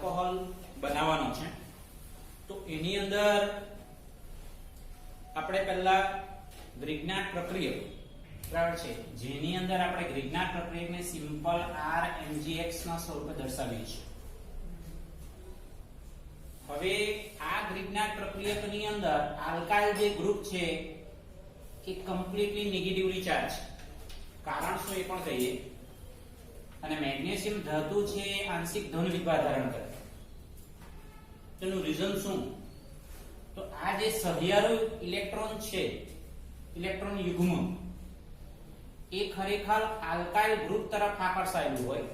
Alcohol બનાવવાનો છે તો એની અંદર આપણે પહેલા ગ્રિગ્નાર્ડ પ્રક્રિયા બરાબર છે, જેની અંદર આપણે ગ્રિગ્નાર્ડ પ્રક્રિયાને સિમ્પલ RMgx ના સ્વરૂપે દર્શાવીએ છીએ. હવે આ ગ્રિગ્નાર્ડ પ્રક્રિયાની અંદર આલ્કાઇલ જે ગ્રુપ છે એ કમ્પ્લીટલી નેગેટિવલી ચાર્જ છે. કારણ શું એ પણ કહીએ. અને મેગ્નેશિયમ ધાતુ છે આંશિક ધન વિભાર ધારણ કરે. તેનું રીઝન શું? તો આ જે સહિયારુ ઇલેક્ટ્રોન છે, ઇલેક્ટ્રોન યુગ્મ, એ ખરેખર આલ્કાઇલ ગ્રુપ તરફ આકર્ષાયેલું હોય.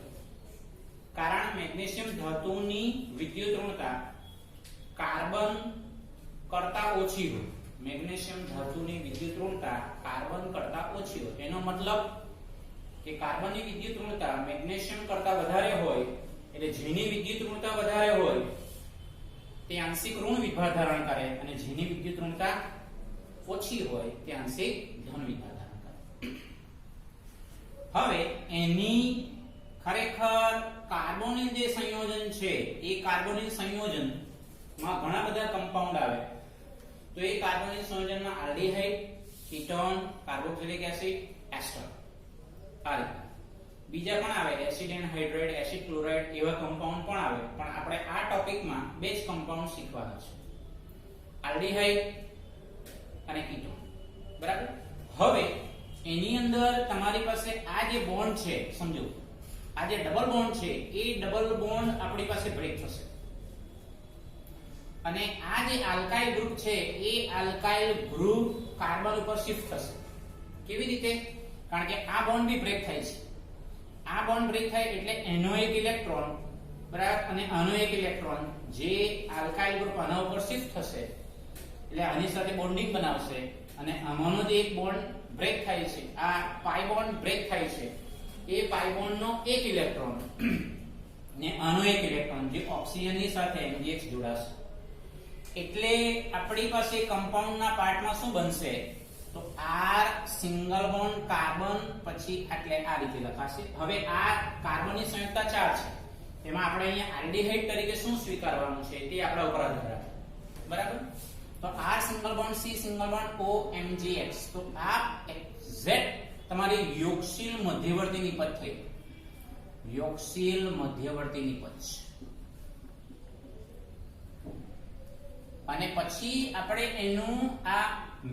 કારણ મેગ્નેશિયમ ધાતુની વિદ્યુત ઋણતા કાર્બન કરતા ઓછી હોય. મેગ્નેશિયમ ધાતુની વિદ્યુત ઋણતા કાર્બન કરતા ઓછી હોય. એનો મતલબ કે કાર્બનની વિદ્યુત ઋણતા મેગ્નેશિયમ કરતા વધારે હોય એટલે જેની વિદ્યુત ઋણતા વધારે હોય તે આંશિક ઋણ વિભાર ધારણ કરે અને જેની વિદ્યુત ઋણતા ઓછી હોય તે આંશિક ધન વિભાર ધારણ કરે. હવે એની ખરેખર કાર્બોનિલ જે સંયોજન છે એ કાર્બોનિલ સંયોજન માં ઘણા બધા કમ્પાઉન્ડ આવે. તો એ કાર્બોનિલ સંયોજનમાં આલ્ડીહાઇડ, કીટોન, કાર્બોક્સિલિક એસિડ, એસ્ટર આ બીજા પણ આવે, acid and hydride, acid chloride એવા કમ્પાઉન્ડ પણ આવે. પણ આપણે આ ટોપિકમાં બે જ કમ્પાઉન્ડ શીખવાના છે, આલ્ડીહાઇડ અને કીટોન. બરાબર. હવે એની અંદર તમારી પાસે આ જે બોન્ડ છે, સમજો આ જે ડબલ બોન્ડ છે એ ડબલ બોન્ડ આપણી પાસે બ્રેક થશે અને આ જે આલ્કાઇલ ગ્રુપ છે એ આલ્કાઇલ ગ્રુપ કાર્બન ઉપર શિફ્ટ થશે. કેવી રીતે? કારણ કે આ બોન્ડ બી બ્રેક થાય છે. આ બોન્ડ બ્રેક થાય એટલે એનો એક ઇલેક્ટ્રોન બરાબર અને આનો એક ઇલેક્ટ્રોન જે આલ્કાઇલ ગ્રુપ આના ઉપર શિફ્ટ થશે એટલે આની સાથે બોન્ડિંગ બનાવશે અને આમાંનો જે એક બોન્ડ બ્રેક થાય છે, આ પાઈ બોન્ડ બ્રેક થાય છે, એ પાઈ બોન્ડ નો એક ઇલેક્ટ્રોન ને આનો એક ઇલેક્ટ્રોન જે ઓક્સિજનની સાથે Mgx જોડાશે. એટલે આપણી પાસે કમ્પાઉન્ડના પાર્ટમાં શું બનશે? તો R સિંગલ બોન્ડ કાર્બન પછી એટલે આ રીતે લખાશે. હવે આ કાર્બનની સંયુક્તતા 4 છે. તેમાં આપણે અહીંયા આલ્ડીહાઇડ તરીકે શું સ્વીકારવાનું છે તે આપણા ઉપર આધાર રાખે. બરાબર. તો R single bond C single bond O Mgx. તો આ એક્ઝેક્ટ તમારી યોગશીલ મધ્યવર્તી નિપજ થઈ. યોગશીલ મધ્યવર્તી નિપજ. અને પછી આપણે એનું આ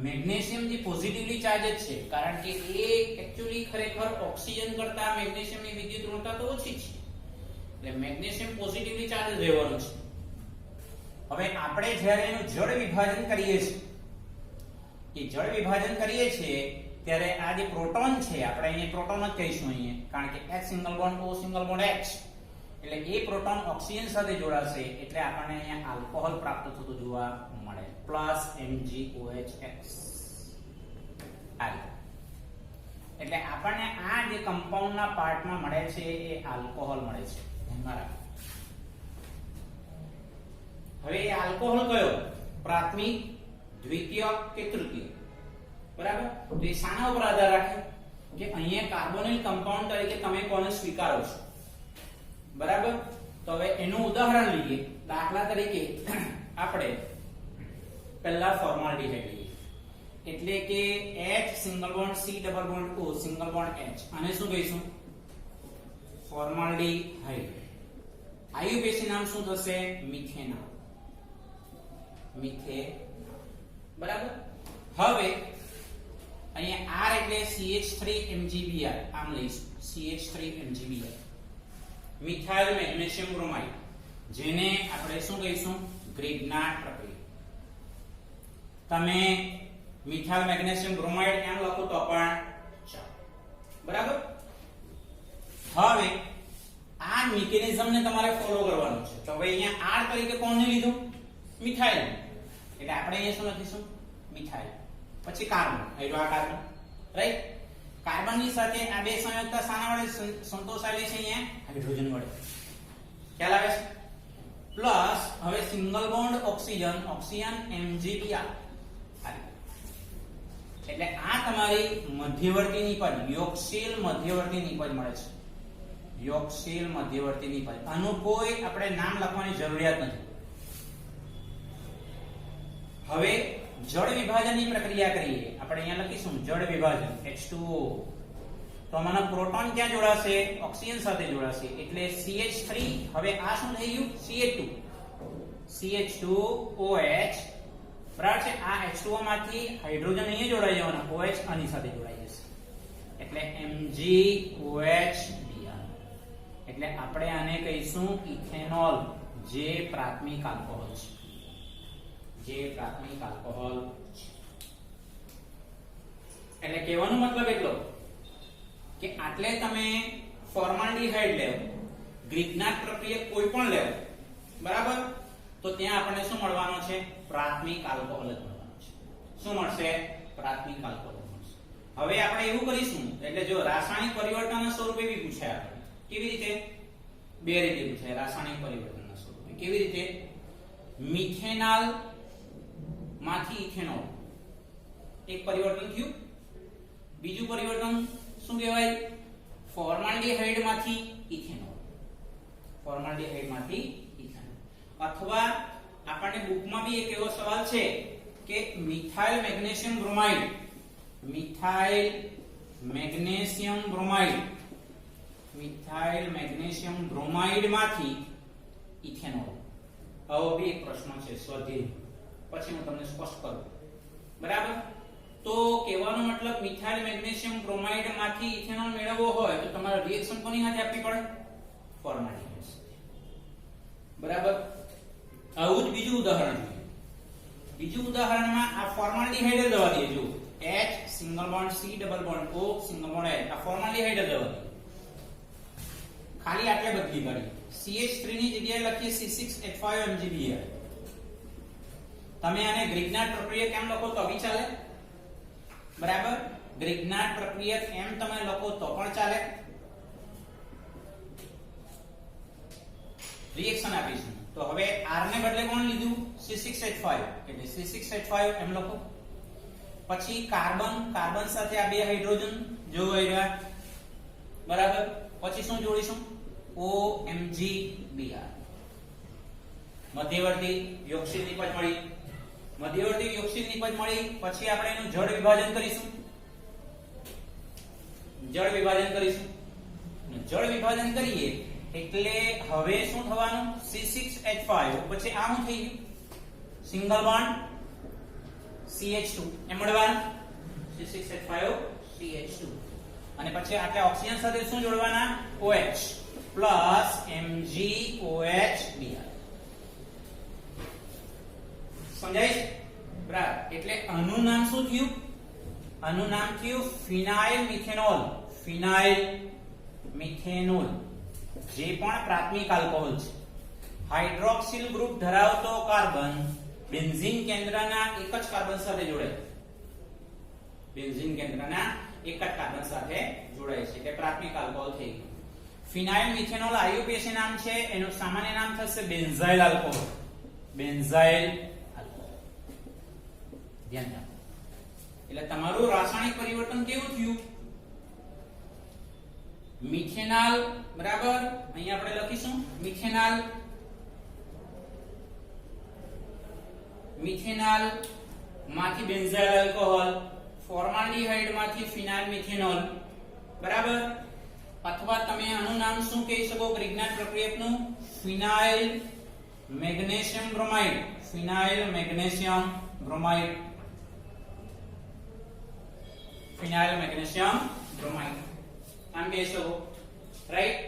મેગ્નેશિયમ જે પોઝિટિવલી ચાર્જ છે, કારણ કે એ એક્ચ્યુઅલી ખરેખર ઓક્સિજન કરતા મેગ્નેશિયમની વિદ્યુત ઋણતા તો ઓછી છે એટલે મેગ્નેશિયમ પોઝિટિવલી ચાર્જ રહેવાનું છે. હવે આપણે જ્યારે એનું જળ વિભાજન કરીએ છીએ, એ જળ વિભાજન કરીએ છીએ ત્યારે આ જે પ્રોટોન છે, આપણે અહીંયા પ્રોટોન જ કહીશું અહીંયા, કારણ કે H single bond O single bond H એટલે એ પ્રોટોન ઓક્સિજન સાથે જોડાશે એટલે આપણને અહીંયા આલ્કોહોલ પ્રાપ્ત થતું જોવા મળે પ્લસ MgOH. એટલે આપણને આ જે કમ્પાઉન્ડના પાર્ટમાં મળે છે એ આલ્કોહોલ મળે છે. ધ્યાનમાં રાખો. હવે એ આલ્કોહોલ કયો? પ્રાથમિક, દ્વિતીયક કે તૃતીય? બરાબર. તો એ શાના ઉપર આધાર રાખે કે અહીંયા કાર્બોનિલ કમ્પાઉન્ડ તરીકે તમે કોને સ્વીકારો છો. બરાબર. તો હવે એનું ઉદાહરણ લઈએ. દાખલા તરીકે આપણે પહેલા ફોર્માલ્ડીહાઇડ લઈએ એટલે કે H single bond C double bond O single bond H. આને શું કહીશું? ફોર્માલ્ડીહાઇડ. આયુપેશી નામ શું થશે? મિથેનોલ. બરાબર. હવે અહીંયા R એટલે CH3MgBr આમ લઈશું, CH3MgBr. મિથાઇલ મેગ્નેશિયમ બ્રોમાઇડ જેને આપણે શું કહીશું? ગ્રિગ્નાર્ડ પ્રક્રિયા. તમે મિથાઇલ મેગ્નેશિયમ બ્રોમાઇડ એમ લખો તો પણ ચાલે. બરાબર. હવે આ મિકેનિઝમને તમારે ફોલો કરવાનું છે. તો હવે અહીંયા R તરીકે કોને લીધું? મિથાઇલ. એટલે આપણે અહીંયા શું લખીશું? મિથાઇલ. પછી કાર્બન. આ કાર્બન, રાઈટ? કાર્બનની સાથે આ બે સંયુક્તતા શાના વડે સંતોષાયેલી છે? અહીંયા હાઇડ્રોજન વડે. ખ્યાલ આવે છે? પ્લસ હવે single bond oxygen, oxygen MgBr. એટલે આ તમારી મધ્યવર્તી નિપજ, યોગશીલ મધ્યવર્તી નિપજ મળે છે. યોગશીલ મધ્યવર્તી નિપજ. આનું કોઈ આપણે નામ લખવાની જરૂરિયાત નથી. હવે જળ વિભાજનની પ્રક્રિયા કરીએ. આપણે અહીંયા લખીશું જળ વિભાજન H2O. તો આમાંના પ્રોટોન ક્યાં જોડાશે? ઓક્સિજન સાથે જોડાશે એટલે CH3. હવે આ શું થઈ ગયું? CH2OH. બરાબર છે. આ H2O માંથી હાઇડ્રોજન અહીંયા જોડાઈ જવાના, OH આની સાથે જોડાઈ જશે એટલે MgOH. એટલે આપણે આને કહીશું ઇથેનોલ, જે પ્રાથમિક આલ્કોહોલ છે. એટલે કહેવાનો મતલબ એટલો કે આટલે તમે ફોર્માલ્ડિહાઇડ લેવ, ગ્રિગ્નાર્ડ પ્રક્રિયા કોઈ પણ લેવ, બરાબર, તો ત્યાં આપણને શું મળવાનો છે? પ્રાથમિક આલ્કોહોલ જ મળવાનો છે. શું મળશે? પ્રાથમિક આલ્કોહોલ મળશે. હવે આપણે એવું કરીશું, એટલે જો રાસાયણિક પરિવર્તનના સ્વરૂપે બી પૂછાય આપણે. કેવી રીતે? બે રીતે પૂછાય રાસાયણિક પરિવર્તનના સ્વરૂપે. કેવી રીતે? મિથેનોલ માંથી ઇથેનોલ એક પરિવર્તન થયું. બીજું પરિવર્તન શું કહેવાય? ફોર્માલ્ડિહાઇડ માંથી ઇથેનોલ. અથવા આપણને બુકમાં બી એક એવો સવાલ છે કે મિથાઇલ મેગ્નેશિયમ બ્રોમાઇડ માંથી ઇથેનોલ. આવો બી એક પ્રશ્ન છે સ્વાધ્યાય, પછી હું તમને સ્પષ્ટ કરું. બરાબર? તો કહેવાનો મતલબ મિથાઇલ મેગ્નેશિયમ બ્રોમાઇડ માંથી ઇથેનોલ મેળવવો હોય તો તમારે રિએક્શન કોની સાથે આપવી પડે? ફોર્માલ્ડિહાઇડ સાથે. બરાબર? આવું જ બીજું ઉદાહરણ જોઈએ. બીજું ઉદાહરણમાં આ ફોર્માલ્ડિહાઇડ જ દવા દે. જો H single bond C double bond O single bond H, આ ફોર્માલ્ડિહાઇડ જ દવા દે. ખાલી આટલે બદલી કરી. CH3 ની જગ્યાએ લખીએ C6H5MgBr. તમે આને ગ્રિગ્નાર્ડ પ્રક્રિયા કેમ લખો તો બી ચાલે. બરાબર? ગ્રિગ્નાર્ડ પ્રક્રિયા એમ તમે લખો તો પણ ચાલે. રિએક્શન આપીશું તો હવે R ને બદલે કોણ લીધું? C6H5 એટલે C6H5 એમ લખો. પછી કાર્બન સાથે આ બે હાઇડ્રોજન જોડાયા. બરાબર? પછી શું જોડીશું? OMgBr. મધ્યવર્તી યોગશીલ નિપજ મળી. પછી આપણે એનું જળ વિભાજન કરીશું. જળ વિભાજન કરીએ એટલે હવે શું થવાનું? C6H5 પછી આ શું થઈ ગયું? સિંગલ બોન્ડ CH2 એમ મળવાનું. C6H5 CH2 અને પછી આટલે ઓક્સિજન સાથે શું જોડવાના? OH plus MgOH/Br. સમજાય? બરાબર. એટલે આનું નામ શું થયું? આનું નામ થયું ફિનાઇલ મિથેનોલ. જે પણ પ્રાથમિક આલ્કોહોલ છે. હાઇડ્રોક્સિલ ગ્રુપ ધરાવતો કાર્બન બેન્ઝીન કેન્દ્રના એક જ કાર્બન સાથે જોડાય. છે એટલે પ્રાથમિક આલ્કોહોલ થઈ ગયું. ફિનાઇલ મિથેનોલ IUPAC નામ છે, એનું સામાન્ય નામ થશે બેન્ઝાઇલ આલ્કોહોલ. ધ્યાન રાખો. એટલે તમારું રાસાયણિક પરિવર્તન કેવું થયું? મિથેનોલ. બરાબર? અહીંયા આપણે લખીશું મિથેનોલ માંથી બેન્ઝાઇલ આલ્કોહોલ, ફોર્માલ્ડિહાઇડ માંથી ફિનાઇલ મિથેનોલ. બરાબર? અથવા તમે આનું નામ શું કહી શકો? ગ્રિગ્નાર્ડ પ્રક્રિયકનું ફિનાઇલ મેગ્નેશિયમ બ્રોમાઇડ આમ કહી શકો. રાઈટ?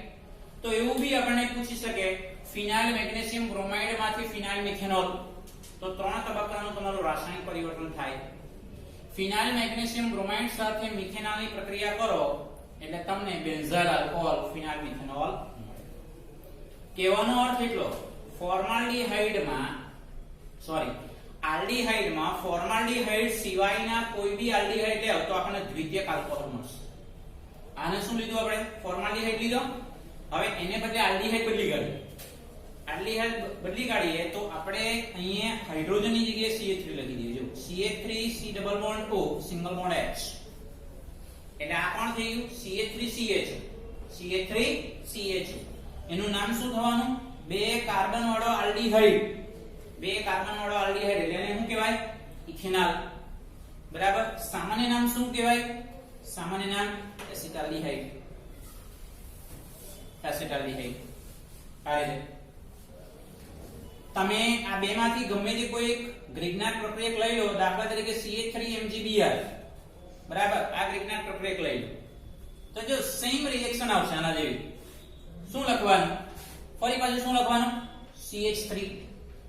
તો એવું બી આપણને પૂછી શકે ફિનાઇલ મેગ્નેશિયમ બ્રોમાઇડ માંથી ફિનાઇલ મિથેનોલ. તો ત્રણ તબક્કાનું તમારું રાસાયણિક પરિવર્તન થાય. ફિનાઇલ મેગ્નેશિયમ બ્રોમાઇડ સાથે મિથેનોલની પ્રક્રિયા કરો એટલે તમને બેન્ઝાઇલ આલ્કોહોલ ફિનાઇલ મિથેનોલ મળે. કહેવાનો અર્થ એટલો આલ્ડીહાઇડમાં ફોર્માલ્ડિહાઇડ સિવાયના કોઈ બી આલ્ડીહાઇડ લેવ તો આપણને દ્વિતીયક આલ્કોહોલ મળશે. આને શું લીધું આપણે? ફોર્માલ્ડિહાઇડ લીધો. હવે એને બદલે આલ્ડીહાઇડ બદલી કાઢીએ તો આપણે અહીંયા હાઇડ્રોજનની જગ્યાએ CH3 લખી દઈએ. જો CH3 C double bond O single bond H એટલે આ કોણ થઈ ગયું? CH3CH CH3CHO એનું નામ શું થવાનું બે કાર્બન વાળો આલ્ડીહાઇડ એટલે એને શું કહેવાય ઇથેનોલ બરાબર સામાન્ય નામ શું કહેવાય સામાન્ય નામ એસિટાલ્ડીહાઇડ આ રીતે તમે આ બેમાંથી ગમે તે કોઈ એક ગ્રિગ્નાટ પ્રક્રિયક લઈ લો દાખલા તરીકે CH3MgBr બરાબર આ ગ્રિગ્નાટ પ્રક્રિયક લઈ લો તો જો સેમ રિએક્શન આવશે આના જેવી શું લખવાનું ફરી પાછું શું લખવાનું CH3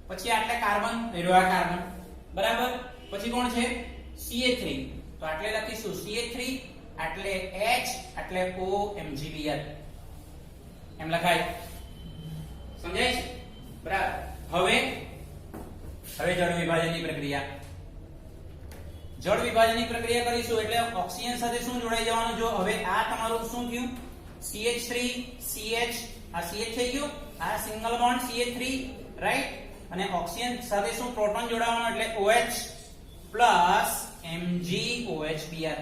પછી આટલે કાર્બન આ કાર્બન બરાબર પછી કોણ છે CH3 તો આટલે લખીશું CH3 આટલે H આટલે O MgBr એમ લખાય સમજાય છે બરાબર હવે જળ વિભાજનની પ્રક્રિયા કરીશું એટલે ઓક્સિજન સાથે શું જોડાઈ જવાનું જો હવે આ તમારું શું થયું CH3 CH આ CH થઈ ગયું આ સિંગલ બોન્ડ CH3 રાઈટ અને ઓક્સિજન સાથે શું પ્રોટોન જોડાવાનો એટલે OH પ્લસ MgOHBr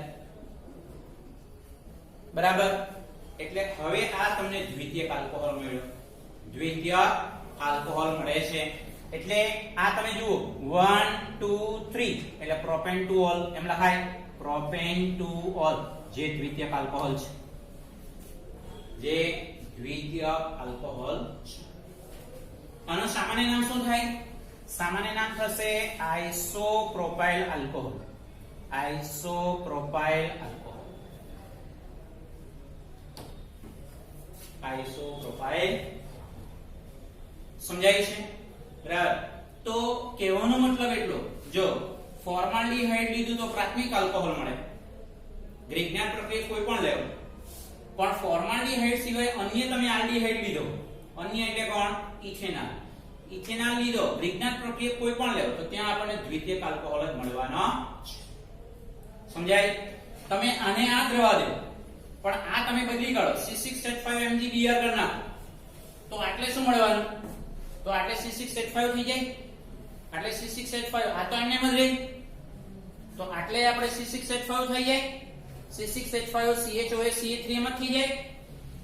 બરાબર એટલે હવે આ તમને દ્વિતીયક આલ્કોહોલ મળ્યો દ્વિતીયક આલ્કોહોલ મળે છે એટલે આ તમે જુઓ 1 2 3 એટલે પ્રોપેન ટુ ઓલ એમ લખાય પ્રોપેન ટુ ઓલ જે દ્વિતીયક આલ્કોહોલ છે આનું સામાન્ય નામ શું થાય સામાન્ય નામ થશે આઇસોપ્રોપાઇલ આલ્કોહોલ સમજાય છે બરાબર તો કહેવાનો મતલબ એટલો જો ફોર્માલ્ડીહાઇડ લીધું તો પ્રાથમિક આલ્કોહોલ મળે ગ્રિગ્નાટ પ્રક્રિયા કોઈ પણ લેવો પણ ફોર્માલ્ડીહાઇડ સિવાય અન્ય તમે આલ્ડીહાઇડ લીધો અન્ય એટલે કોણ ઇથેનોલ લીધો ગ્રિગ્નાટ પ્રક્રિયા કોઈ પણ લેવો તો ત્યાં આપણને દ્વિતીયક આલ્કોહોલ જ મળવાનો છે સમજાય તમે આને આ જ રહેવા દો પણ આ તમે બદલી કાઢો C6H5MgBr કરી નાખો તો આટલે શું મળવાનું તો આટલે C6H5 થઈ જાય આટલે C6H5 આ તો એમને જ રહી તો આટલે આપણે C6H5 થઈ જાય C6H5 CHOH CH3 એમ જ થઈ જાય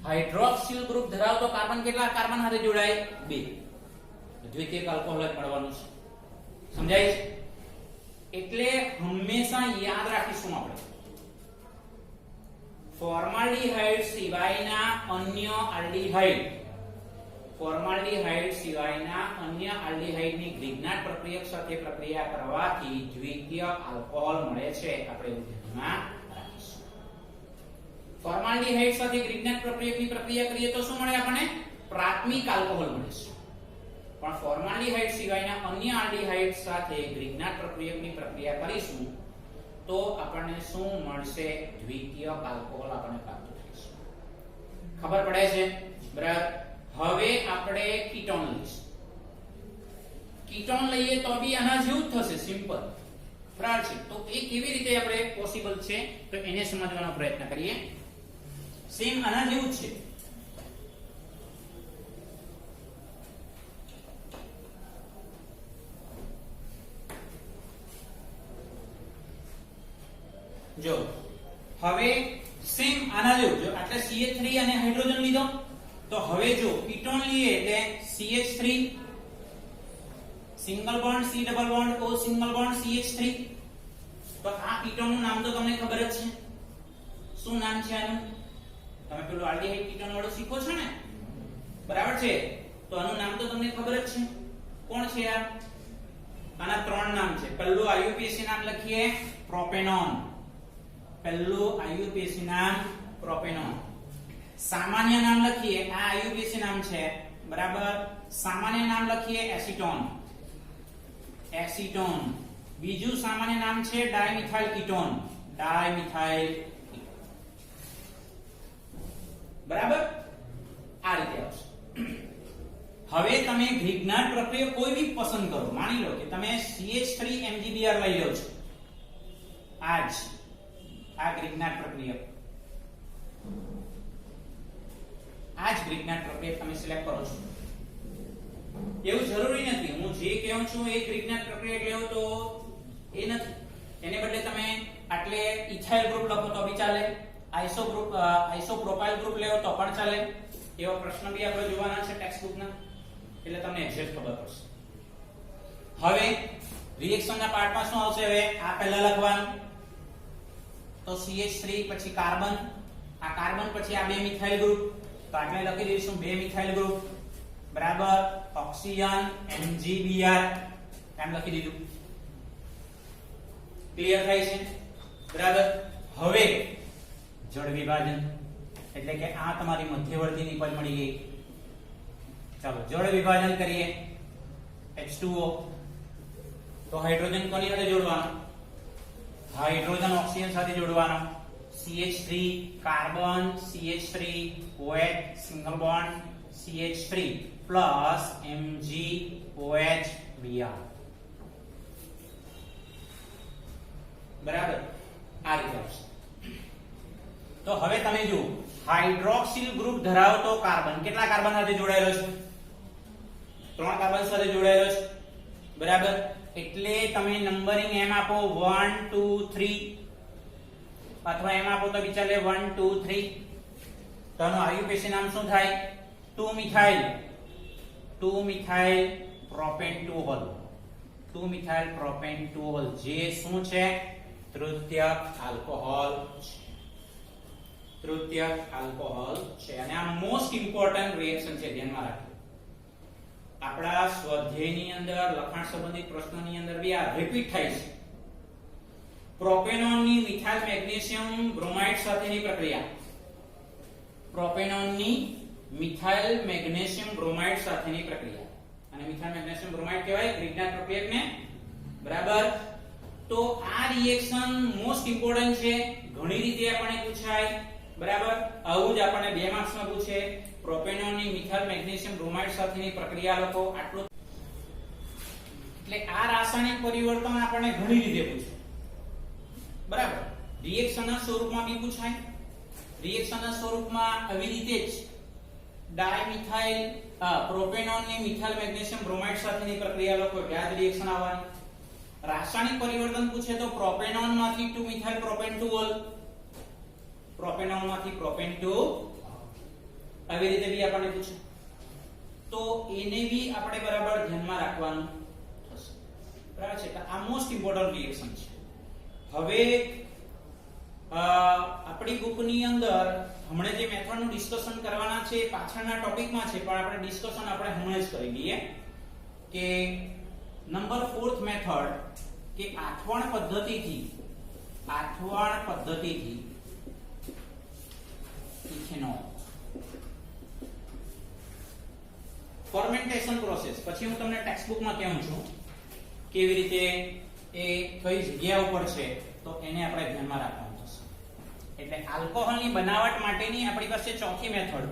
હાઇડ્રોક્સિલ ગ્રુપ ધરાવતો કાર્બન કેટલા કાર્બન સાથે જોડાય 2 દ્વિતીયક આલ્કોહોલ જ મળવાનું છે સમજાય છે એટલે હંમેશા યાદ રાખીશું આપણે ફોર્માલ્ડીહાઇડ સિવાયના અન્ય આલ્ડીહાઇડની ગ્રિગ્નાટ પ્રક્રિયક સાથે પ્રક્રિયા કરવાથી દ્વિતીયક આલ્કોહોલ મળે છે આપણે એવું ધ્યાનમાં રાખીશું ફોર્માલ્ડીહાઇડ સાથે ગ્રિગ્નાટ પ્રક્રિયકની પ્રક્રિયા કરીએ તો શું મળે આપણને પ્રાથમિક આલ્કોહોલ મળે છે પણ ફોર્માલ્ડીહાઇડ સિવાયના અન્ય આલ્ડીહાઇડ સાથે ગ્રિગ્નાટ પ્રક્રિયકની પ્રક્રિયા કરીશું તો આપણને શું મળશે દ્વિતીયક આલ્કોહોલ આપણને પ્રાપ્ત થશે ખબર પડે છે બરાબર હવે આપણે કીટોન લઈશું કીટોન લઈએ તો બી આના જેવું જ થશે સિમ્પલ બરાબર છે તો એ કેવી રીતે આપણે પોસિબલ છે તો એને સમજવાનો પ્રયત્ન કરીએ સેમ આના જેવું જ છે જો હવે સેમ આના જેવું જો આટલે CH3 અને હાઇડ્રોજન લીધો તો હવે જો કીટોન લઈએ એટલે CH3 single bond C double bond O single bond CH3 તો આ કીટોન નું નામ તો તમને ખબર જ છે શું નામ છે આનું તમે પેલું આલ્ડીહાઇડ કીટોન વાળું શીખો છો ને બરાબર છે તો આનું નામ તો તમને ખબર જ છે કોણ છે આ આના ત્રણ નામ છે પહેલું IUPAC નામ લખીએ પ્રોપેનોન પહેલું IUPAC નામ પ્રોપેનોન સામાન્ય નામ લખીએ આ IUPAC નામ છે બરાબર સામાન્ય નામ લખીએ એસીટોન બીજું સામાન્ય નામ છે ડાયમિથાઇલ કીટોન બરાબર આ રીતે આવશે હવે તમે ગ્રિગ્નાટ પ્રક્રિયા કોઈ બી પસંદ કરો માની લો કે તમે CH3MgBr લઈ લો છો આ ગ્રિગ્નાટ પ્રક્રિયા તમે સિલેક્ટ કરો છો એવું જરૂરી નથી હું જે કહું છું એ ગ્રિગ્નાટ પ્રક્રિયા લેવો તો એ નથી એને બદલે તમે આટલે ઇથાઇલ ગ્રુપ લખો તો બી ચાલે આઇસોપ્રોપાઇલ ગ્રુપ લેવો તો પણ ચાલે. એવા પ્રશ્ન બી આપણે જોવાના છે ટેક્સ્ટ બુકના, એટલે તમને એક્ઝેક્ટ ખબર પડશે. હવે રિએક્શનના પાર્ટમાં શું આવશે? હવે આ પહેલા લખવાનું તો CH3 પછી કાર્બન, આ કાર્બન પછી આ બે મિથાઇલ ગ્રુપ, તો આપણે લખી દઈશું બે મિથાઇલ ગ્રુપ બરાબર ઓક્સિજન MgBr એમ લખી દીધું. ક્લિયર થાય છે? બરાબર. હવે જળ વિભાજન એટલે કે આ તમારી મધ્યવર્તી નિપજ મળી ગઈ. ચાલો જળ વિભાજન કરીએ. H2O તો હાઇડ્રોજન કોની સાથે જોડવાનો? હાઇડ્રોજન ઓક્સિજન સાથે જોડવાનો. CH3 carbon CH3 OH single bond CH3 plus MgOH Br. બરાબર. આ રીતે આવશે. તો હવે તમે જુઓ હાઇડ્રોક્સિલ ગ્રુપ ધરાવતો કાર્બન કેટલા કાર્બન સાથે જોડાયેલો છે? 3 કાર્બન સાથે જોડાયેલો છે. બરાબર. એટલે તમે નંબરિંગ એમ આપો 1 2 3 અથવા એમ આપો તો વિચારે 1 2 3. તો આનું આયુપેશી નામ શું થાય? 2 મિથાઇલ પ્રોપેન્ટોલ. 2 મિથાઇલ પ્રોપેન્ટોલ જે શું છે? તૃતીયક આલ્કોહોલ છે. તૃતીયક આલ્કોહોલ છે. અને આ મોસ્ટ ઇમ્પોર્ટન્ટ રિએક્શન છે, ધ્યાનમાં રાખો. આપણા સ્વાધ્યાયની અંદર લખાણ સંબંધિત પ્રશ્નોની અંદર બી આ રિપીટ થાય છે. પ્રોપેનોનની મિથાઇલ મેગ્નેશિયમ બ્રોમાઇડ સાથેની પ્રક્રિયા. પ્રોપેનોનની મિથાઇલ મેગ્નેશિયમ બ્રોમાઇડ સાથેની પ્રક્રિયા. અને મિથાઇલ મેગ્નેશિયમ બ્રોમાઇડ કહેવાય ગ્રીગના પ્રક્રિયકને. બરાબર. તો આ રિએક્શન મોસ્ટ ઇમ્પોર્ટન્ટ છે, ઘણી રીતે આપણને પૂછાય. બરાબર. આવું જ આપણને 2 માર્ક્સમાં પૂછે. પ્રોપેનોનની મિથાઇલ મેગ્નેશિયમ બ્રોમાઇડ સાથેની પ્રક્રિયા લખો. આટલું. એટલે આ રાસાયણિક પરિવર્તન આપણને ઘણી રીતે પૂછે. બરાબર. રિએક્શનના સ્વરૂપમાં બી પૂછાય. રિએક્શનના સ્વરૂપમાં આવી રીતે જ ડાયમિથાઇલ પ્રોપેનોનની મિથાઇલ મેગ્નેશિયમ બ્રોમાઇડ સાથેની પ્રક્રિયા લખો. યાદ રિએક્શન આવવાની. રાસાયણિક પરિવર્તન પૂછે તો પ્રોપેનોન માંથી 2 મિથાઇલ પ્રોપેન્ટોલ, પ્રોપેનોન માંથી પ્રોપેન્ટોલ, આવી રીતે બી આપણને પૂછે. તો એને બી આપણે બરાબર ધ્યાનમાં રાખવાનું થશે. બરાબર છે. આ મોસ્ટ ઇમ્પોર્ટન્ટ રિએક્શન છે. હવે આપણી બુકની અંદર હમણાં જે મેથડનું ડિસ્કશન કરવાના છે પાછળના ટોપિકમાં છે, પણ આપણે ડિસ્કશન આપણે હમણાં જ કરી લઈએ કે નંબર 4th મેથડ કે આઠવણ પદ્ધતિથી ઇથેનોલ ફર્મેન્ટેશન પ્રોસેસ. પછી હું તમને ટેક્સ્ટ બુકમાં કહું છું કેવી રીતે એ કઈ જગ્યા ઉપર છે, તો એને આપણે ધ્યાનમાં રાખવાનું થશે. એટલે આલ્કોહોલની બનાવટ માટેની આપણી પાસે ચોથી મેથડ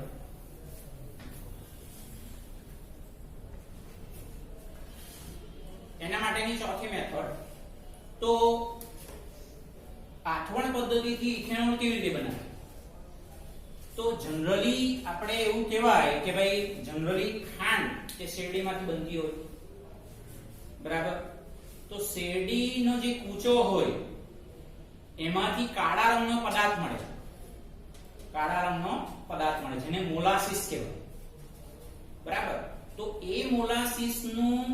એના માટેની ચોથી મેથડ તો આઠવણ પદ્ધતિથી ઇથેનોલ કેવી રીતે બનાવે? તો જનરલી આપણે એવું કહેવાય કે ભાઈ જનરલી ખાંડ એ શેરડીમાંથી બનતી હોય. બરાબર. તો શેરડીનો જે કૂચો હોય એમાંથી કાળા રંગનો પદાર્થ મળે. કાળા રંગનો પદાર્થ મળે જેને મોલાસીસ કહેવાય. બરાબર. તો એ મોલાસીસનું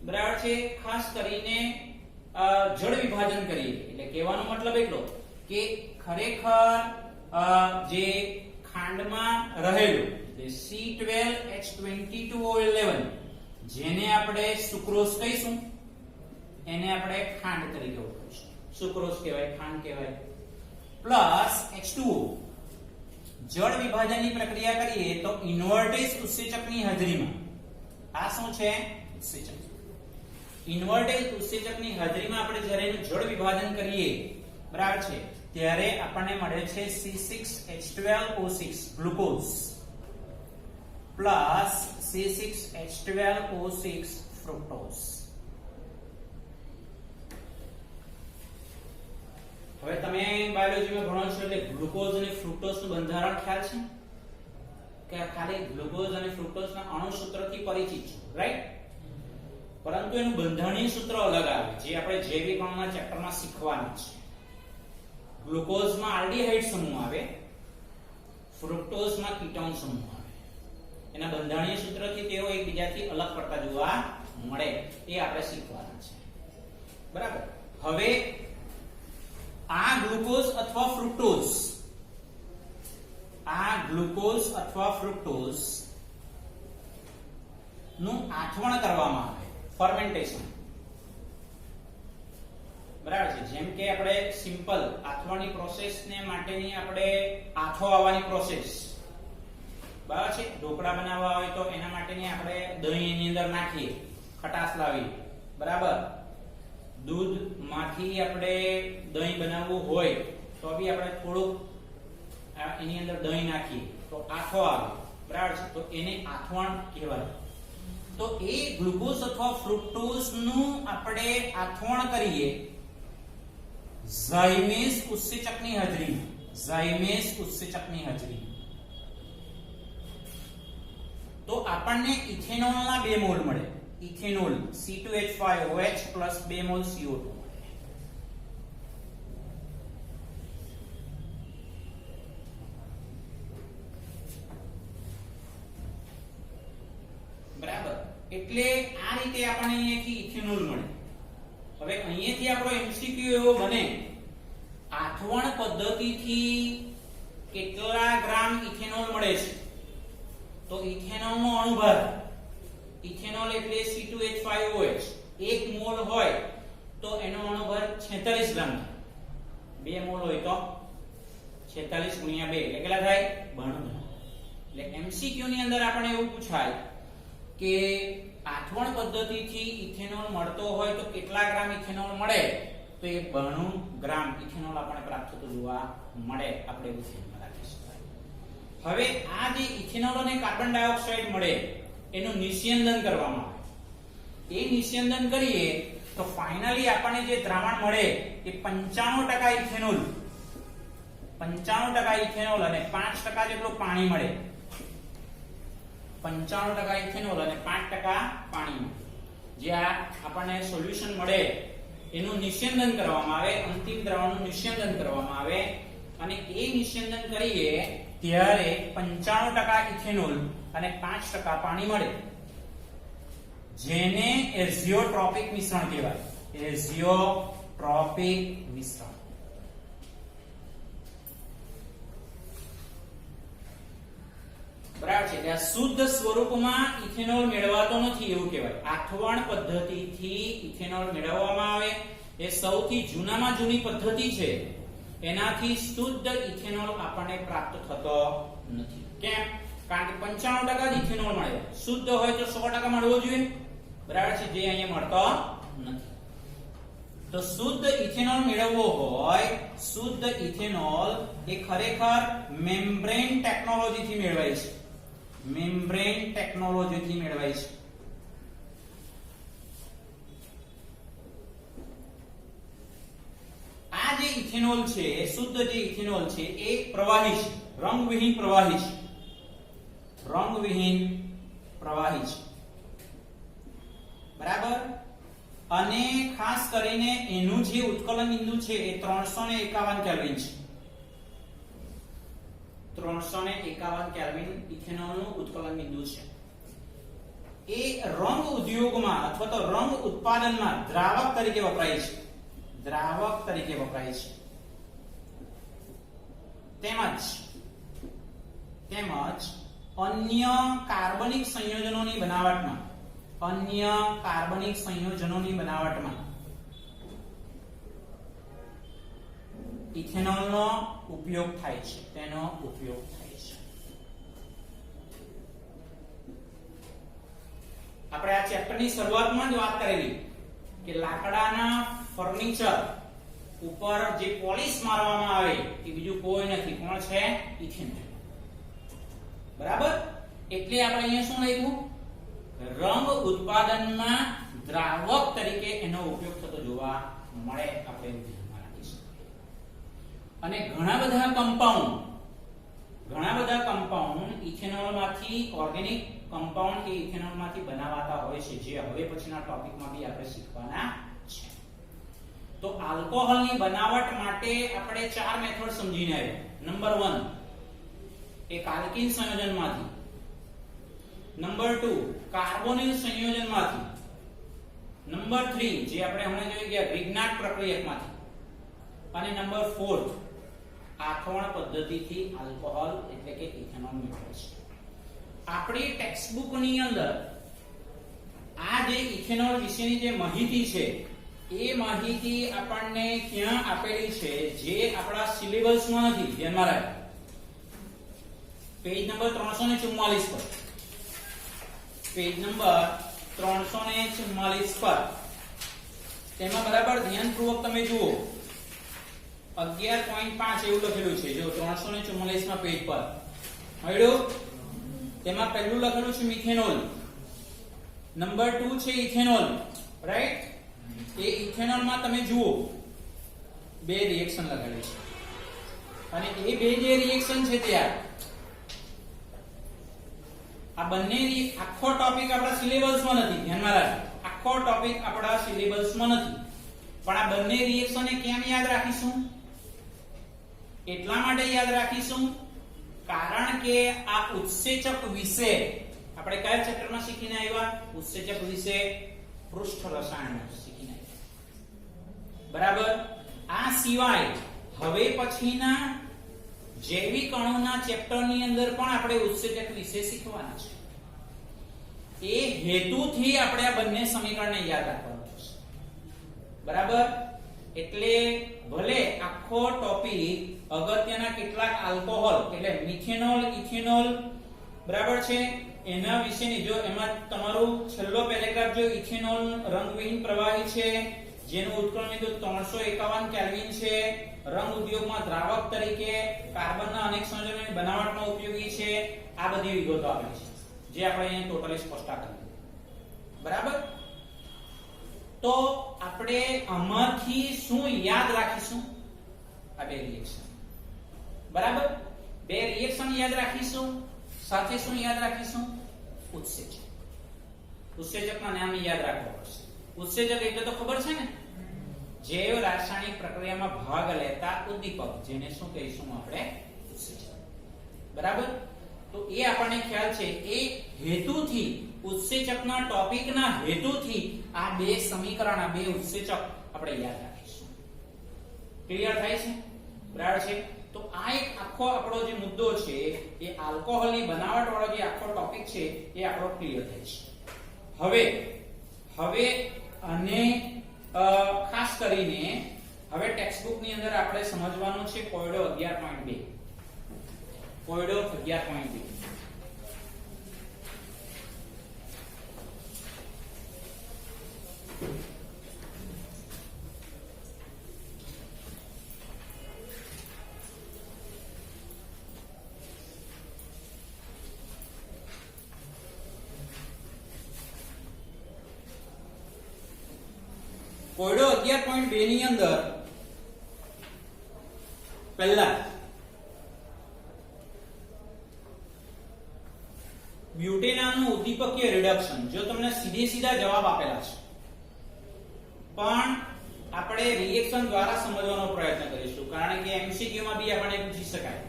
બરાબર છે ખાસ કરીને જળ વિભાજન કરીએ. એટલે કહેવાનો મતલબ એટલો કે ખરેખર જે ખાંડમાં રહેલું જે C12H22O11 જેને આપણે સુક્રોઝ કહીશું, એને આપણે ખાંડ તરીકે ઓળખીશું. સુક્રોઝ કહેવાય, ખાંડ કહેવાય. પ્લસ H2O જળ વિભાજનની પ્રક્રિયા કરીએ તો ઇન્વર્ટેજ ઉત્સેચકની હાજરીમાં આ શું છે? ઉત્સેચક. ઇન્વર્ટેજ ઉત્સેચકની હાજરીમાં આપણે જ્યારે એનું જળ વિભાજન કરીએ બરાબર છે ત્યારે આપણને મળે છે C6H12O6 glucose plus C6H12O6 fructose. હવે તમે બાયોલોજીમાં ભણો છો એટલે ગ્લુકોઝ અને ફ્રુક્ટોઝ નું બંધારણ ખ્યાલ છે કે ખાલી ગ્લુકોઝ અને ફ્રુક્ટોઝના અણુ સૂત્રથી પરિચિત છો, રાઈટ? પરંતુ એનું બંધારણીય સૂત્ર અલગ આવે જે આપણે જૈવિક અણુના ચેપ્ટરમાં શીખવાનું છે. ગ્લુકોઝમાં આલ્ડીહાઇડ સમૂહ આવે, ફ્રુક્ટોઝમાં કીટોન સમૂહ આવે. એના બંધારણીય સૂત્રથી તેઓ એકબીજાથી અલગ પડતા જોવા મળે એ આપણે શીખવાના છે. બરાબર. હવે આ ગ્લુકોઝ અથવા ફ્રુક્ટોઝ નું આથવણ કરવામાં આવે, ફર્મેન્ટેશન. બરાબર છે. જેમ કે આપણે સિમ્પલ આથવણની પ્રોસેસ ને માટેની આપણે આથવાવાની પ્રોસેસ, બરાબર છે. ઢોકળા બનાવવા હોય તો એના માટેની આપણે દહીં એની અંદર નાખીએ, ખટાશ લાવી, બરાબર. દૂધમાંથી આપણે દહીં બનાવવું હોય તો બી આપણે થોડુંક એની અંદર દહીં નાખીએ તો આથો આવે, બરાબર છે. તો એને આથવણ કહેવાય. તો એ ગ્લુકોઝ અથવા ફ્રુક્ટોઝ નું આપણે આથવણ કરીએ ઝાયમેસ ઉત્સેચકની હાજરી, તો આપણને ઇથેનોલના 2 મોલ મળે. Ethanol C2H5OH plus 2 mall CO2. બરાબર. એટલે આ રીતે આપણને અહીંયાથી ઇથેનોલ મળે. હવે અહીંયાથી આપણો MCQ એવો બને, આથવણ પદ્ધતિથી કેટલા ગ્રામ ઇથેનોલ મળે છે? તો ઇથેનોલનો અણુભાર, ઇથેનોલ એટલે C2H5OH, 1 મોલ હોય તો એનો અણુભાર 46 ગ્રામ થાય. 2 મોલ હોય તો 46 ગુણ્યા 2 એટલે કેટલા થાય? 92 ગ્રામ. એટલે MCQ ની અંદર આપણને એવું પૂછાય કે આથવણ પદ્ધતિથી ઇથેનોલ મળતો હોય તો કેટલા ગ્રામ ઇથેનોલ મળે? તો એ 92 ગ્રામ ઇથેનોલ આપણને પ્રાપ્ત થતું જોવા મળે. આપણે એવું ધ્યાનમાં રાખી શકાય. હવે આ જે ઇથેનોલ અને કાર્બન ડાયોક્સાઇડ મળે એનું નિસ્યંદન કરવામાં આવે. એ નિસ્યંદન કરીએ તો ફાઇનલી આપણને જે દ્રાવણ મળે એ 95% ઇથેનોલ, 95% ઇથેનોલ અને 5% જેટલું પાણી મળે. 95% ઇથેનોલ અને 5% પાણી. જે આપણને સોલ્યુશન મળે એનું નિસ્યંદન કરવામાં આવે, અંતિમ દ્રાવણનું નિસ્યંદન કરવામાં આવે અને એ નિસ્યંદન કરીએ ત્યારે 95% ઇથેનોલ અને 5% પાણી મળે, જેને એઝિયોટ્રોપિક મિશ્રણ કહેવાય. એઝિયોટ્રોપિક મિશ્રણ. બરાબર છે. એટલે શુદ્ધ સ્વરૂપમાં ઇથેનોલ મેળવાતો નથી એવું કહેવાય. આથવણ પદ્ધતિથી ઇથેનોલ મેળવવામાં આવે એ સૌથી જૂનામાં જૂની પદ્ધતિ છે. એનાથી શુદ્ધ ઇથેનોલ આપણને પ્રાપ્ત થતો નથી. કેમ? કારણ કે 95% જ ઇથેનોલ મળે. શુદ્ધ હોય તો 100% મળવો જોઈએ, બરાબર છે, જે અહીંયા મળતો નથી. તો શુદ્ધ ઇથેનોલ મેળવવો હોય, શુદ્ધ ઇથેનોલ એ ખરેખર મેમ્બ્રેન ટેકનોલોજીથી મેળવાય છે. મેમ્બ્રેન ટેકનોલોજીથી મેળવાય છે. આ જે ઇથેનોલ છે, શુદ્ધ જે ઇથેનોલ છે એ પ્રવાહી છે, રંગવિહીન પ્રવાહી છે. રંગવિહીન પ્રવાહી છે, બરાબર. અને ખાસ કરીને એનું જે ઉત્કલન બિંદુ છે એ 351 કેલ્વિન છે. 351 કેલ્વિન ઇથેનોલનું ઉત્કલન બિંદુ છે. એ રંગ ઉદ્યોગમાં અથવા તો રંગ ઉત્પાદનમાં દ્રાવક તરીકે વપરાય છે. દ્રાવક તરીકે વપરાય છે. તેમજ અન્ય કાર્બનિક સંયોજનોની બનાવટમાં ઇથેનોલનો ઉપયોગ થાય છે. તેનો ઉપયોગ થાય છે. આપણે આ ચેપ્ટરની શરૂઆતમાં જ વાત કરેલી કે લાકડાના ફર્નિચર ઉપર જે પોલિશ મારવામાં આવે એ બીજું કોઈ નથી, કોણ છે? ઇથેનોલ. બરાબર. એટલે આપણે અહીંયા શું લખ્યું? રંગ ઉત્પાદનમાં દ્રાવક તરીકે એનો ઉપયોગ થતો જોવા મળે. આપણે ધ્યાનમાં રાખીશું. અને ઘણા બધા કમ્પાઉન્ડ ઇથેનોલમાંથી, ઓર્ગેનિક કમ્પાઉન્ડ એ ઇથેનોલમાંથી બનાવાતા હોય છે, જે હવે પછીના ટોપિકમાં બી આપણે શીખવાના છે. તો તો આલ્કોહોલની બનાવટ માટે આપણે ચાર મેથડ સમજીને આવ્યા. નંબર 1 એક આલ્કીન સંયોજનમાંથી, નંબર 2 કાર્બોનિલ સંયોજનમાંથી, નંબર 3 જે આપણે હમણાં જોઈ ગયા ગ્રિગ્નાર્ડ પ્રક્રિયકમાંથી, અને નંબર 4 આથવણ પદ્ધતિથી આલ્કોહોલ એટલે કે ઇથેનોલ મેળવે છે. આપણી ટેક્સ્ટબુક ની અંદર આ જે ઇથેનોલ વિશેની જે માહિતી છે એ માહિતી આપણને ક્યાં આપેલી છે જે આપણા સિલેબસમાં નથી. ધ્યાનમાં રાખો પેજ નંબર 344 પર, પેજ નંબર 344 પર તેમાં બરાબર ધ્યાનપૂર્વક તમે જુઓ 11.5 એવું લખેલું છે. જો 344 માં પેજ પર મળ્યું, તેમાં પહેલું લખેલું છે મિથેનોલ, નંબર 2 છે ઇથેનોલ, રાઈટ? એ ઇથેનોલ માં તમે જુઓ બે રિએક્શન લખેલી છે અને એ બે જે રિએક્શન છે ત્યાં આ બંને આખો ટોપિક આપણા સિલેબસમાં નથી. ધ્યાનમાં રાખો આખો ટોપિક આપણા સિલેબસમાં નથી, પણ આ બંને રિએક્શનને કેમ યાદ રાખીશું? એટલા માટે યાદ રાખીશું કારણ કે આ ઉત્સેચક વિશે આપણે કયા ચેપ્ટરમાં શીખીને આવ્યા? ઉત્સેચક વિશે પૃષ્ઠ રસાયણ શીખીને આવ્યા. બરાબર. આ સિવાય હવે પછીના જૈવિક અણુના ચેપ્ટરની અંદર પણ આપણે ઉત્સેચક વિશે શીખવાના છે. એ હેતુથી આપણે આ બંને સમીકરણને યાદ રાખવાનું છે. બરાબર. એટલે ભલે આખો ટોપિક અગત્યના કેટલાક આલ્કોહોલ એટલે મિથેનોલ, ઇથેનોલ બરાબર છે એના વિશેની, જો એમાં તમારું છેલ્લો પેરેગ્રાફ જો ઇથેનોલ રંગવિહીન પ્રવાહી છે જેનું ઉત્કલન બિંદુ 351 કેલ્વિન છે, રંગ ઉદ્યોગમાં દ્રાવક તરીકે કાર્બનના અનેક સંયોજનોની બનાવટમાં ઉપયોગી છે, આ બધી વિગતો આપેલી છે જે આપણે અહીં ટોટલી સ્પષ્ટ કરી. બરાબર. તો આપણે આમાંથી શું યાદ રાખીશું? આ બે રિએક્શન. બરાબર. બે રિએક્શન યાદ રાખીશું, સાથે શું યાદ રાખીશું? ઉત્સેચક. ઉત્સેચકના નામ યાદ રાખવા પડશે. ઉત્સેચક એટલે તો ખબર છે ને, જૈવ રાસાયણિક પ્રક્રિયામાં ભાગ લેતા ઉદ્દીપક, જેને શું કહીશું આપણે? ઉત્સેચક. બરાબર. તો એ આપણને ખ્યાલ છે. એ હેતુથી ઉત્સેચકના ટોપિકના હેતુથી આ બે સમીકરણ, આ બે ઉત્સેચક આપણે યાદ રાખીશું. ક્લિયર થાય છે? બરાબર છે. તો આ એક આખો આપણો જે મુદ્દો છે એ આલ્કોહોલની બનાવટ વાળો જે આખો ટોપિક છે એ આપણો ક્લિયર થાય છે. હવે અને ખાસ કરીને હવે ટેક્સ્ટબુક ની અંદર આપણે સમજવાનું છે કોયડો 11.2. કોયડો 11.2 કોયડો 11.2 ની અંદર પહેલા બ્યુટેનાનનું ઉદ્દીપકીય રિડક્શન, જો તમને સીધા જવાબ આપેલા છે પણ આપણે રિએક્શન દ્વારા સમજવાનો પ્રયત્ન કરીશું કારણ કે એમસીક્યુ માં બી આપણને પૂછી શકાય.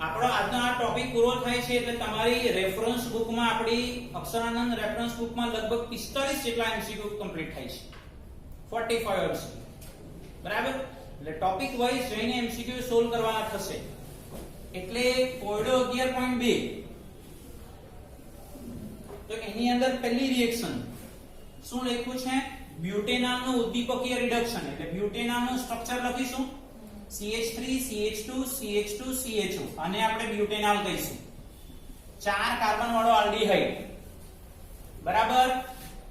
આપણો આજનો આ ટોપિક પૂરો થાય છે એટલે તમારી રેફરન્સ બુકમાં, આપણી અક્ષરાનંદ રેફરન્સ બુકમાં લગભગ 45 જેટલા એમસીક્યુ કમ્પ્લીટ થાય છે. 45 MCQ. બરાબર. એટલે ટોપિક વાઇઝ જઈને એમસીક્યુ સોલ્વ કરવાના થશે. એટલે કોયડો 11.2 તો એની અંદર પહેલી રિએક્શન શું લખ્યું છે? બ્યુટેનાનનું ઉદ્દીપકીય રિડક્શન. એટલે બ્યુટેનાનનું સ્ટ્રક્ચર લખીશું CH3 CH2 CH2 CHO અને આપણે બ્યુટેનાલ કહીશું. 4 કાર્બન વાળો આલ્ડીહાઇડ. બરાબર.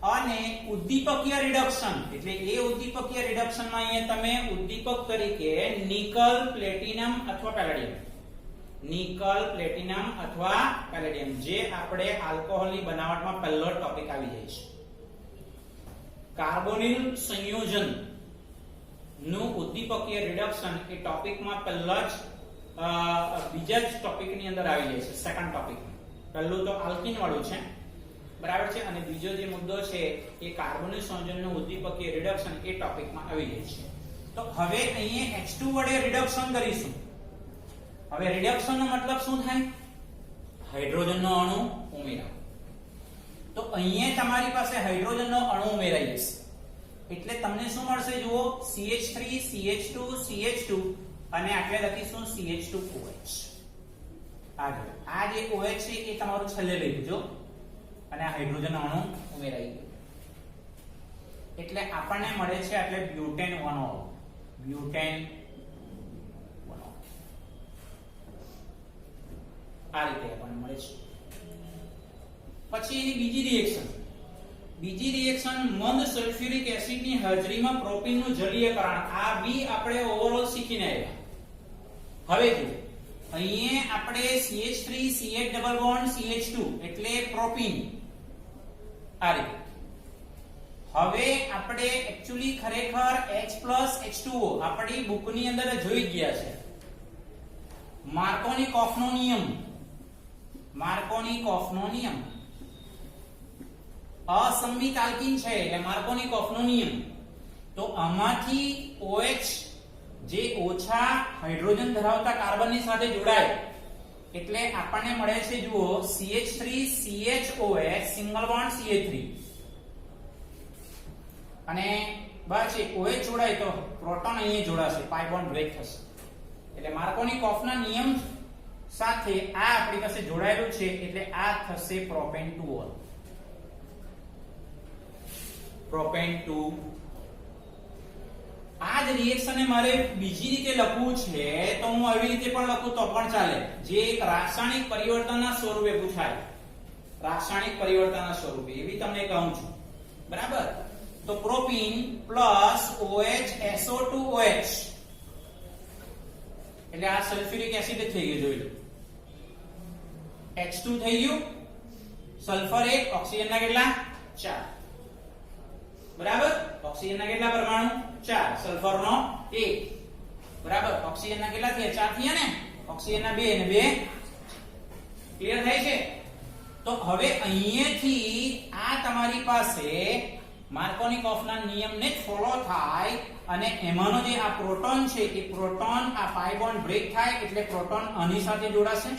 અને ઉદ્દીપકીય રિડક્શન એટલે એ ઉદ્દીપકીય રિડક્શન માં અહીંયા તમે ઉદ્દીપક તરીકે નિકલ, પ્લેટિનમ અથવા પેલેડિયમ, નિકલ, પ્લેટિનમ અથવા પેલેડિયમ, જે આપણે આલ્કોહોલની બનાવટમાં પહેલો ટોપિક આવી જાય છે. કાર્બોનિલ સંયોજન નું ઉદ્દીપકીય રિડક્શન એ ટોપિકમાં પહેલા જ બીજા જ ટોપિકની અંદર આવી જાય છે. Second topic. પહેલું તો આલ્કીન વાળું છે બરાબર છે. અને બીજો જે મુદ્દો છે એ કાર્બોનિલ સંયોજનનું ઉદ્દીપકીય રિડક્શન એ ટોપિકમાં આવી જાય છે. તો હવે અહીંયા H2 વડે રિડક્શન કરીશું. હવે રિડક્શન નો મતલબ શું થાય? હાઇડ્રોજનનો અણુ ઉમેરાવો. તો અહીંયા તમારી પાસે હાઇડ્રોજનનો અણુ ઉમેરાઈ જશે એટલે તમને શું મળશે? જુઓ, CH3 CH2 CH2 અને આપણે લખીશું CH2OH. આગળ આ જે OH છે એ તમારું છેલ્લે લઈ લેજો અને આ હાઇડ્રોજન અણુ ઉમેરાઈ ગયો એટલે આપણને મળે છે એટલે બ્યુટેન 1 બ્યુટેન 1 આ રીતે આપણને મળે છે. પછી એની બીજી રિએક્શન મંદ સલ્ફ્યુરિક એસિડની હાજરીમાં પ્રોપીનનું જલીયકરણ. આ બી આપણે ઓવરઓલ શીખીને આવ્યા. હવે જો અહીંયા આપણે CH3 CH double bond CH2 એટલે પ્રોપીન આ રીતે. હવે આપણે એક્ચ્યુઅલી ખરેખર H+H2O આપણી બુકની અંદર જોઈ ગયા છે. માર્કોની-કોફનો નિયમ અસંમિત આલ્કીન છે એટલે માર્કોની-કોફનો નિયમ. તો આમાંથી OH જે ઓછા હાઇડ્રોજન ધરાવતા કાર્બનની સાથે જોડાય એટલે આપણને મળે છે જુઓ CH3 CHOH single bond CH3 અને બસ OH જોડાય તો પ્રોટોન અહીંયા જોડાશે, પાઈ બોન્ડ બ્રેક થશે એટલે માર્કોની-કોફના નિયમ સાથે આ આપણી પાસે જોડાયેલું છે એટલે આ થશે પ્રોપેન 2 પ્રોપેન 2. આ જ રિએક્શનને મારે બીજી રીતે લખવું છે તો હું આવી રીતે પણ લખું તો પણ ચાલે, જે એક રાસાયણિક પરિવર્તનના સ્વરૂપે પૂછાય. રાસાયણિક પરિવર્તનના સ્વરૂપે એવી તમને કહું છું. બરાબર? તો પ્રોપીન પ્લસ OH SO2OH એટલે આ સલ્ફ્યુરિક એસિડ થઈ ગયું. જોઈ લો, H2 થઈ ગયું, સલ્ફર 1, ઓક્સિજનના કેટલા? 4. બરાબર? ઓક્સિજનના કેટલા પરમાણુ? 4. સલ્ફરનો 1. બરાબર? ઓક્સિજનના કેટલા થયા? 4 થયા ને? ઓક્સિજનના 2 અને 2. ક્લિયર થાય છે? તો હવે અહીંયાથી આ તમારી પાસે માર્કોની-કોફના નિયમને જ ફોલો થાય અને એમાંનો જે આ પ્રોટોન છે એ પ્રોટોન આ પાઈ બોન્ડ બ્રેક થાય એટલે પ્રોટોન આની સાથે જોડાશે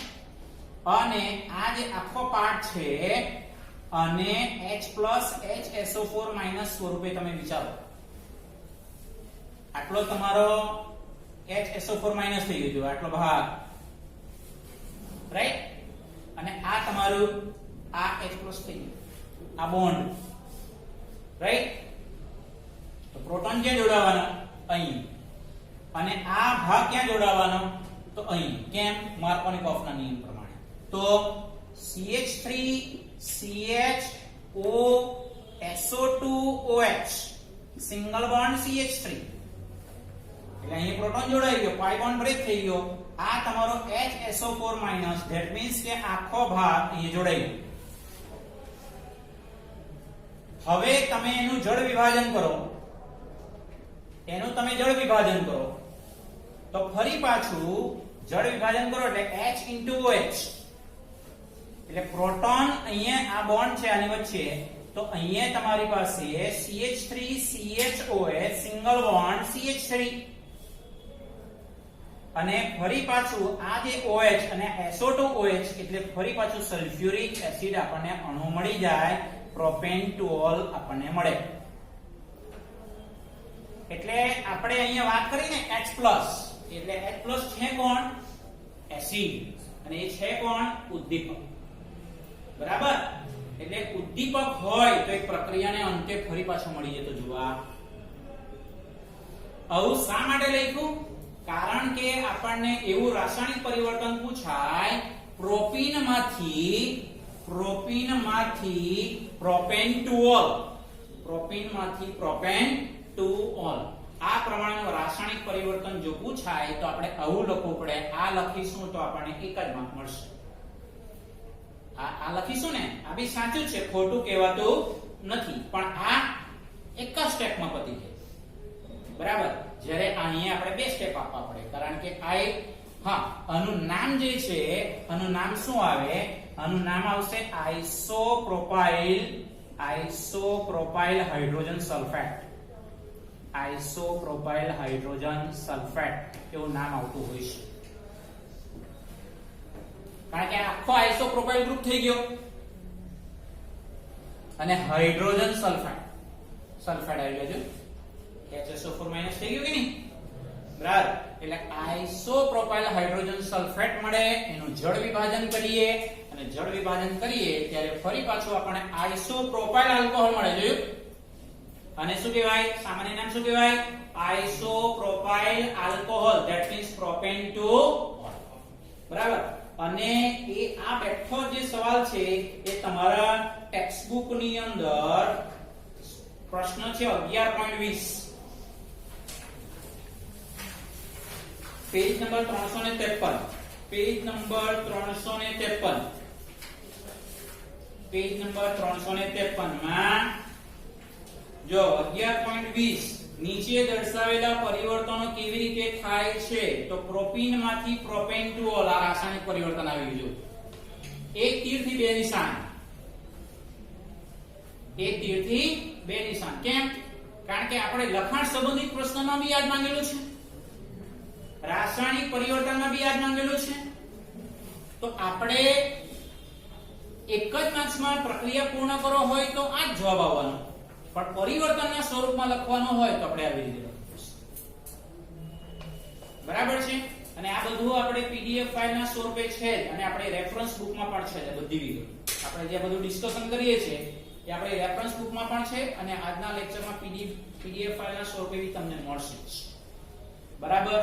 અને આ જે આખો પાર્ટ છે અને H+HSO4- સ્વરૂપે તમે વિચારો. આટલો તમારો HSO4- થઈ ગયો, આટલો ભાગ, રાઈટ? અને આ તમારું આ H+ થઈ ગયું, આ બોન્ડ, રાઈટ? તો પ્રોટોન ક્યાં જોડાવાનો? અહીં. અને આ ભાગ ક્યાં જોડાવાનો? તો અહીં. કેમ? માર્કોની-કોફના નિયમ પ્રમાણે. તો CH3 CHO SO2OH single bond CH3 એટલે અહીં પ્રોટોન જોડાઈ ગયો, પાઈ બોન્ડ બ્રેક થઈ ગયો. આ તમારો HSO4- ધેટ મીન્સ કે આખો ભાગ અહીં જોડાઈ ગયો. હવે તમે એનું જળ વિભાજન કરો, તો ફરી પાછું જળ વિભાજન કરો એટલે H*OH એટલે પ્રોટોન અહીંયા આ બોન્ડ છે આની વચ્ચે, તો અહીંયા તમારી પાસે CH3 CHOH single bond CH3 અને ફરી પાછું આ જે OH અને SO2OH એટલે ફરી પાછું સલ્ફ્યુરિક એસિડ આપણને અણુ મળી જાય, પ્રોપેન્ટોલ આપણને મળે. એટલે આપણે અહીંયા વાત કરીને H+ એટલે H+ છે કોણ? એસિડ અને એ છે કોણ? ઉદ્દીપક. બરાબર? એટલે ઉદ્દીપક હોય તો એક પ્રક્રિયાને અંતે ફરી પાછો મળી જતો જોવા. આવું શા માટે લખ્યું? કારણ કે આપણને એવું રાસાયણિક પરિવર્તન પૂછાય પ્રોપીનમાંથી પ્રોપેન્ટોલ, પ્રોપેન્ટોલ આ પ્રમાણેનું રાસાયણિક પરિવર્તન જો પૂછાય તો આપણે આવું લખવું પડે. આ લખીશું તો આપણને એક જ માર્ક મળશે. આ લખીશું ને, આ બી સાચું છે, ખોટું કહેવાતું નથી, પણ આ એક જ સ્ટેપમાં પતી જાય. બરાબર? જ્યારે અહીંયા આપણે 2 સ્ટેપ આપવા પડે કારણ કે આ એક આનું નામ જે છે આનું નામ શું આવે? આનું નામ આવશે આઇસોપ્રોપાઇલ હાઇડ્રોજન સલ્ફેટ. આઇસોપ્રોપાઇલ હાઇડ્રોજન સલ્ફેટ એવું નામ આવતું હોય છે, કારણ કે આખો આઇસોપ્રોપાઇલ ગ્રુપ થઈ ગયો અને હાઇડ્રોજન સલ્ફેટ આવી ગયો, HSO4- થઈ ગયું કે નહીં? બરાબર. એટલે આઇસોપ્રોપાઇલ હાઇડ્રોજન સલ્ફેટ મળે, એનું જળ વિભાજન કરીએ અને જળ વિભાજન કરીએ ત્યારે ફરી પાછું આપણને આઇસોપ્રોપાઇલ આલ્કોહોલ મળે. જોયું? અને શું કહેવાય? સામાન્ય નામ શું કહેવાય? Isopropyl alcohol. That means propane two. બરાબર. અને એ આ બેઠો જે સવાલ છે એ તમારા ટેક્સ્ટબુક ની અંદર પ્રશ્ન છે 11.20, પેજ નંબર 353. પેજ નંબર 353 માં જો 11.20 નીચે દર્શાવેલા પરિવર્તનો કેવી રીતે થાય છે? તો પ્રોપીન માંથી પ્રોપેન ટુ ઓલ આ રાસાયણિક પરિવર્તન આવી ગયું. એક તીરથી બે નિશાન. એક તીરથી બે નિશાન. કેમ? કારણ કે આપણે લખાણ સંબંધિત પ્રશ્નમાં બી યાદ માંગેલું છે, રાસાયણિક પરિવર્તનમાં બી યાદ માંગેલું છે. તો આપણે એક જ માર્ક્સમાં પ્રક્રિયા પૂર્ણ કરો હોય તો આ જ જવાબ આવવાનો, પણ પરિવર્તનના સ્વરૂપમાં લખવાનો હોય તો આપણે આવી રીતે લખવું. બરાબર છે? અને આ બધું આપણે પીડીએફ ફાઇલના સ્વરૂપે છે અને આપણે રેફરન્સ બુકમાં પણ છે. બધી વિગત આપણે જે બધું ડિસ્કશન કરીએ છીએ એ આપણે રેફરન્સ બુકમાં પણ છે અને આજના લેક્ચરમાં પીડીએફ ફાઇલના સ્વરૂપે બી તમને મળશે. બરાબર.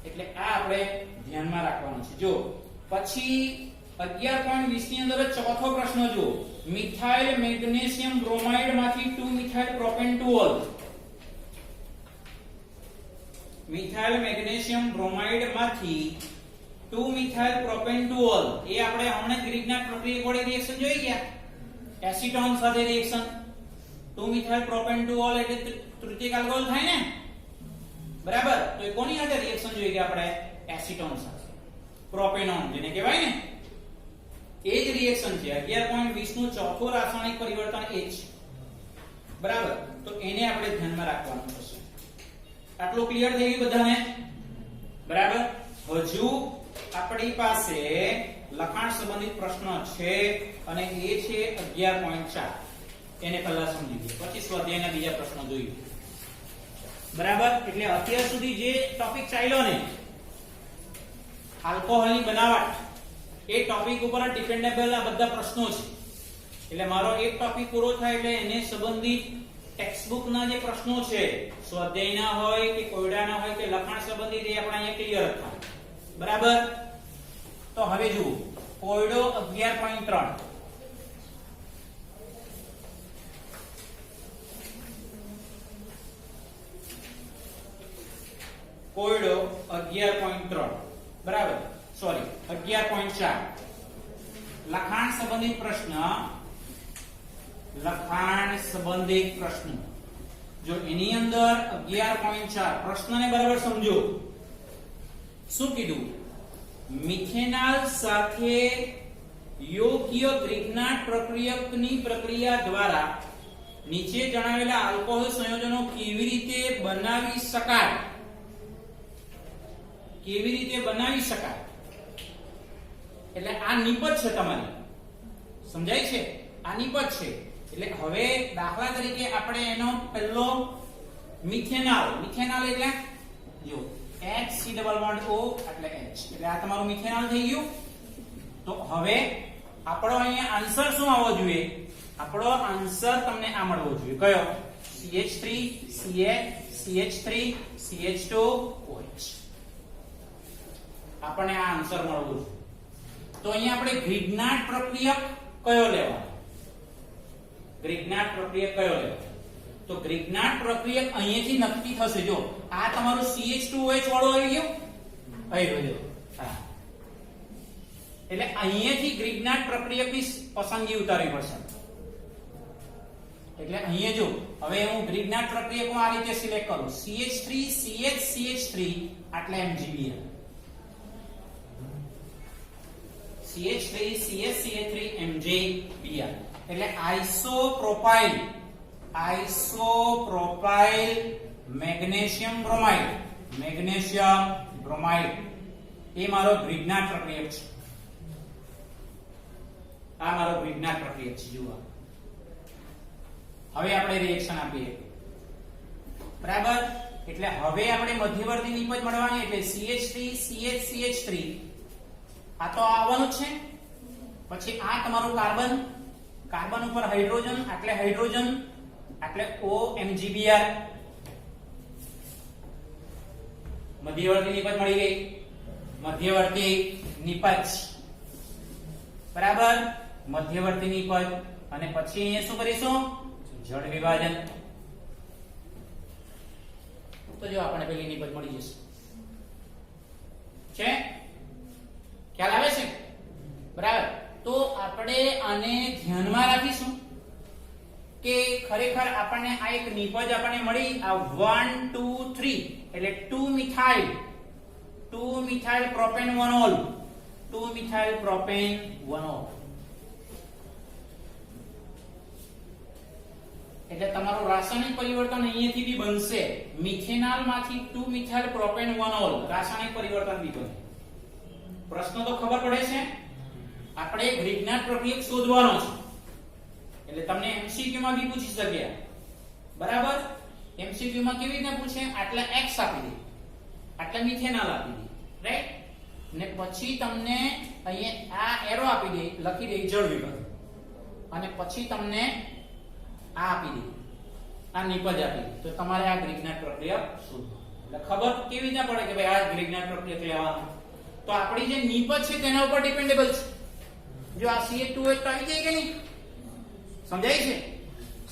એટલે આ આપણે ધ્યાનમાં રાખવાનું છે. જો પછી 11.20 ની અંદર ચોથો પ્રશ્ન જો, મિથાઇલ મેગ્નેશિયમ બ્રોમાઇડ માંથી 2 methyl propane to all. Methyl magnesium bromide માંથી 2 મિથાઇલ પ્રોપેન ટુ ઓલ એ આપણે હમણાં ગ્રીગનાટ પ્રક્રિયા વડે રિએક્શન જોઈ ગયા, એસીટોન સાથે reaction. 2 methyl propane to all એટલે તૃતીયક આલ્કોહોલ થાય ને? બરાબર. તો એ કોની સાથે રિએક્શન જોઈ ગયા આપણે? એસીટોન સાથે. પ્રોપેનોન જેને કહેવાય ને, એ જ રિએક્શન છે. 11.20 નું ચોથું રાસાયણિક પરિવર્તન એ છે. બરાબર. તો એને આપણે ધ્યાનમાં રાખવાનું થશે. આટલું ક્લિયર થઈ ગયું બધાને? બરાબર. હજુ આપણી પાસે લખાણ સંબંધિત પ્રશ્ન છે અને એ છે 11.4. એને પહેલા સમજી લઈએ, પછી સ્વાધ્યાયના બીજા પ્રશ્નો જોઈએ. બરાબર. એટલે અત્યાર સુધી જે ટોપિક ચાલ્યો ને આલ્કોહોલની બનાવટ, એ ટોપિક ઉપર ડિપેન્ડેબલ આ બધા પ્રશ્નો છે. એટલે મારો એક ટોપિક પૂરો થાય એટલે એને સંબંધિત ટેક્સ્ટબુક ના જે પ્રશ્નો છે, સ્વાધ્યાયના હોય કે કોયડાના હોય કે લખાણ સંબંધિત, એ આપણે અહીંયા ક્લિયર થાય. બરાબર. તો હવે જુઓ કોયડો 11.3. કોયડો 11.3. બરાબર. સોરી 11.4. લખાણ સંબંધિત પ્રશ્ન. લખાણ સંબંધિત પ્રશ્ન જો એની અંદર 11.4 પ્રશ્નને બરાબર સમજો. શું કીધું? મિથેનોલ સાથે યોગ્ય ગ્રીગનાટ પ્રક્રિયકની પ્રક્રિયા દ્વારા નીચે જણાવેલા આલ્કોહોલ સંયોજનો કેવી રીતે બનાવી શકાય? કેવી રીતે બનાવી શકાય? એટલે આ નિપજ છે તમારી. સમજાય છે? આ નિપજ છે. એટલે હવે દાખલા તરીકે આપણે એનો પહેલો મિથેનોલ. મિથેનોલ એટલે જો HCO એટલે H, એટલે આ તમારું મિથેનોલ થઈ ગયું. તો હવે આપણો અહીંયા આન્સર શું આવવો જોઈએ? આપણો આન્સર તમને આ મળવો જોઈએ. કયો? CH3 CH CH3 CH2 OH. આપણને આ આન્સર મળવો જોઈએ. તો અહીંયા આપણે ગ્રીગનાટ પ્રક્રિયક કયો લેવાનો? ગ્રીગનાટ પ્રક્રિયક કયો લેવાનો? તો ગ્રીગનાટ પ્રક્રિયક અહીંયાથી નક્કી થશે. જો આ તમારું CH2OH વાળો આવી ગયો, અહીં રહ્યો. હા, એટલે અહીંયાથી ગ્રીગનાટ પ્રક્રિયકની પસંદગી ઉતારવી પડશે. એટલે અહીંયા જો હવે હું ગ્રીગનાટ પ્રક્રિયક આ રીતે સિલેક્ટ કરું, CH3 CH CH3 એટલે MgBr, CH3 CH3 MgBr એટલે આઇસોપ્રોપાઇલ મેગ્નેશિયમ બ્રોમાઇડ એ મારો ગ્રિગ્નાટ પ્રક્રિયક છે. આ મારો ગ્રિગ્નાટ પ્રક્રિયક છે. જુઓ હવે આપણે રિએક્શન આપીએ બરાબર. એટલે હવે આપણે મધ્યવર્તી નિપજ મળવાની એટલે CH3 CH3 આ તો આવવાનું છે. પછી આ તમારું કાર્બન ઉપર હાઇડ્રોજન એટલે OMgBr મધ્યવર્તી નિપજ મળી ગઈ. મધ્યવર્તી નિપજ બરાબર. મધ્યવર્તી નિપજ અને પછી અહીંયા શું કરીશું જળ વિભાજન. તો જો આપણે પેલી નિપજ મળી જશે છે. ખ્યાલ આવે છે બરાબર. તો આપણે આને ધ્યાનમાં રાખીશું કે ખરેખર આપણને આ એક નિપજ આપણને મળી આ 1 2 3 એટલે 2 મિથાઇલ પ્રોપેન 1 એટલે તમારું રાસાયણિક પરિવર્તન અહીંયાથી બી બનશે. મિથેનોલ માંથી 2 મિથાઇલ પ્રોપેન 1 રાસાયણિક પરિવર્તન બી બને. પ્રશ્ન તો ખબર પડે છે. આપણે ગ્રિગ્નાટ પ્રક્રિયક શોધવાનો છે એટલે તમને MCQ માં બી પૂછી શકે બરાબર. MCQ માં કેવી રીતે પૂછે આટલા X આપી દે આટલા મિથેનોલ આપી દે રાઈટ ને પછી તમને અહીંયા આ એરો આપી દે લખી દે જળ વિભાજન અને પછી તમને આ આપી દે આ નિપજ આપી દે તો તમારે આ ગ્રિગ્નાટ પ્રક્રિયા શોધો. એટલે ખબર કેવી રીતે પડે કે ભાઈ આ ગ્રિગ્નાટ પ્રક્રિયા લેવાનું. તો આપણી જે નિપજ છે તેના ઉપર ડિપેન્ડેબલ છે. જો આ CH2H તો આવી જાય કે નહીં સમજાય છે.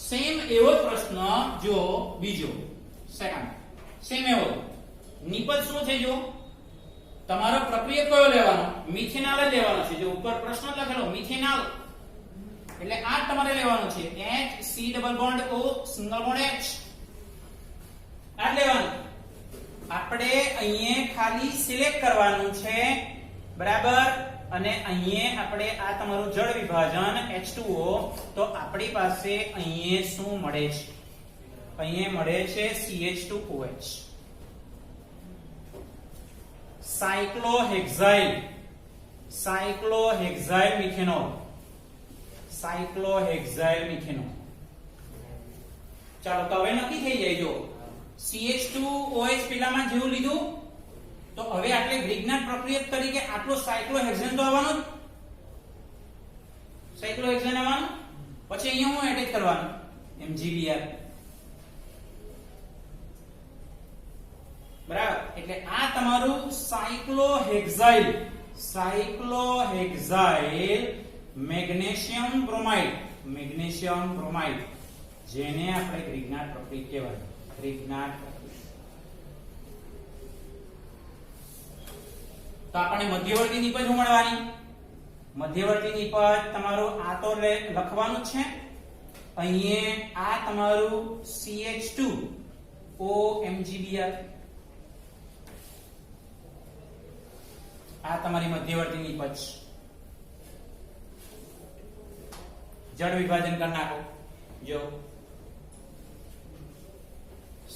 સેમ એવો પ્રશ્ન જો બીજો સેકન્ડ સેમ એવો નિપજ શું છે જો તમારો પ્રક્રિયક કયો લેવાનો મિથેનોલ જ લેવાનો છે. જો ઉપર પ્રશ્ન લખેલો મિથેનોલ એટલે આ તમારે લેવાનું છે H C double bond O single bond H આ લેવાનું. આપણે અહીંયા ખાલી સિલેક્ટ કરવાનું છે બરાબર. અને અહીંયા આપણે આ તમારું જળ વિભાજન H2O તો આપણી પાસે અહીંયા શું મળે છે અહીંયા મળે છે CH2OH સાયક્લોહેક્સાઇલ મિથેનોલ ચાલો તો હવે નક્કી થઈ જાય. જો CH2OH પેલામાં જેવું લીધું તો હવે આટલે ગ્રિગ્નાટ પ્રક્રિયક તરીકે આટલો સાયક્લોહેક્સેન તો આવવાનો જ. સાયક્લોહેક્સેન આવવાનું પછી અહીંયા હું એટેચ કરવાનું MgBr બરાબર. એટલે આ તમારું સાયક્લોહેક્સાઇલ મેગ્નેશિયમ બ્રોમાઇડ જેને આપણે ગ્રિગ્નાટ પ્રક્રિયક કહેવાય. ગ્રિગ્નાટ તો આપણને મધ્યવર્તી નિપજ મળવાની. મધ્યવર્તી નિપજ તમારું આ તો લખવાનું છે. અહીંયા આ તમારું CH2OMgBr આ તમારી મધ્યવર્તી નિપજ. જળ વિભાજન કરી નાખો. જો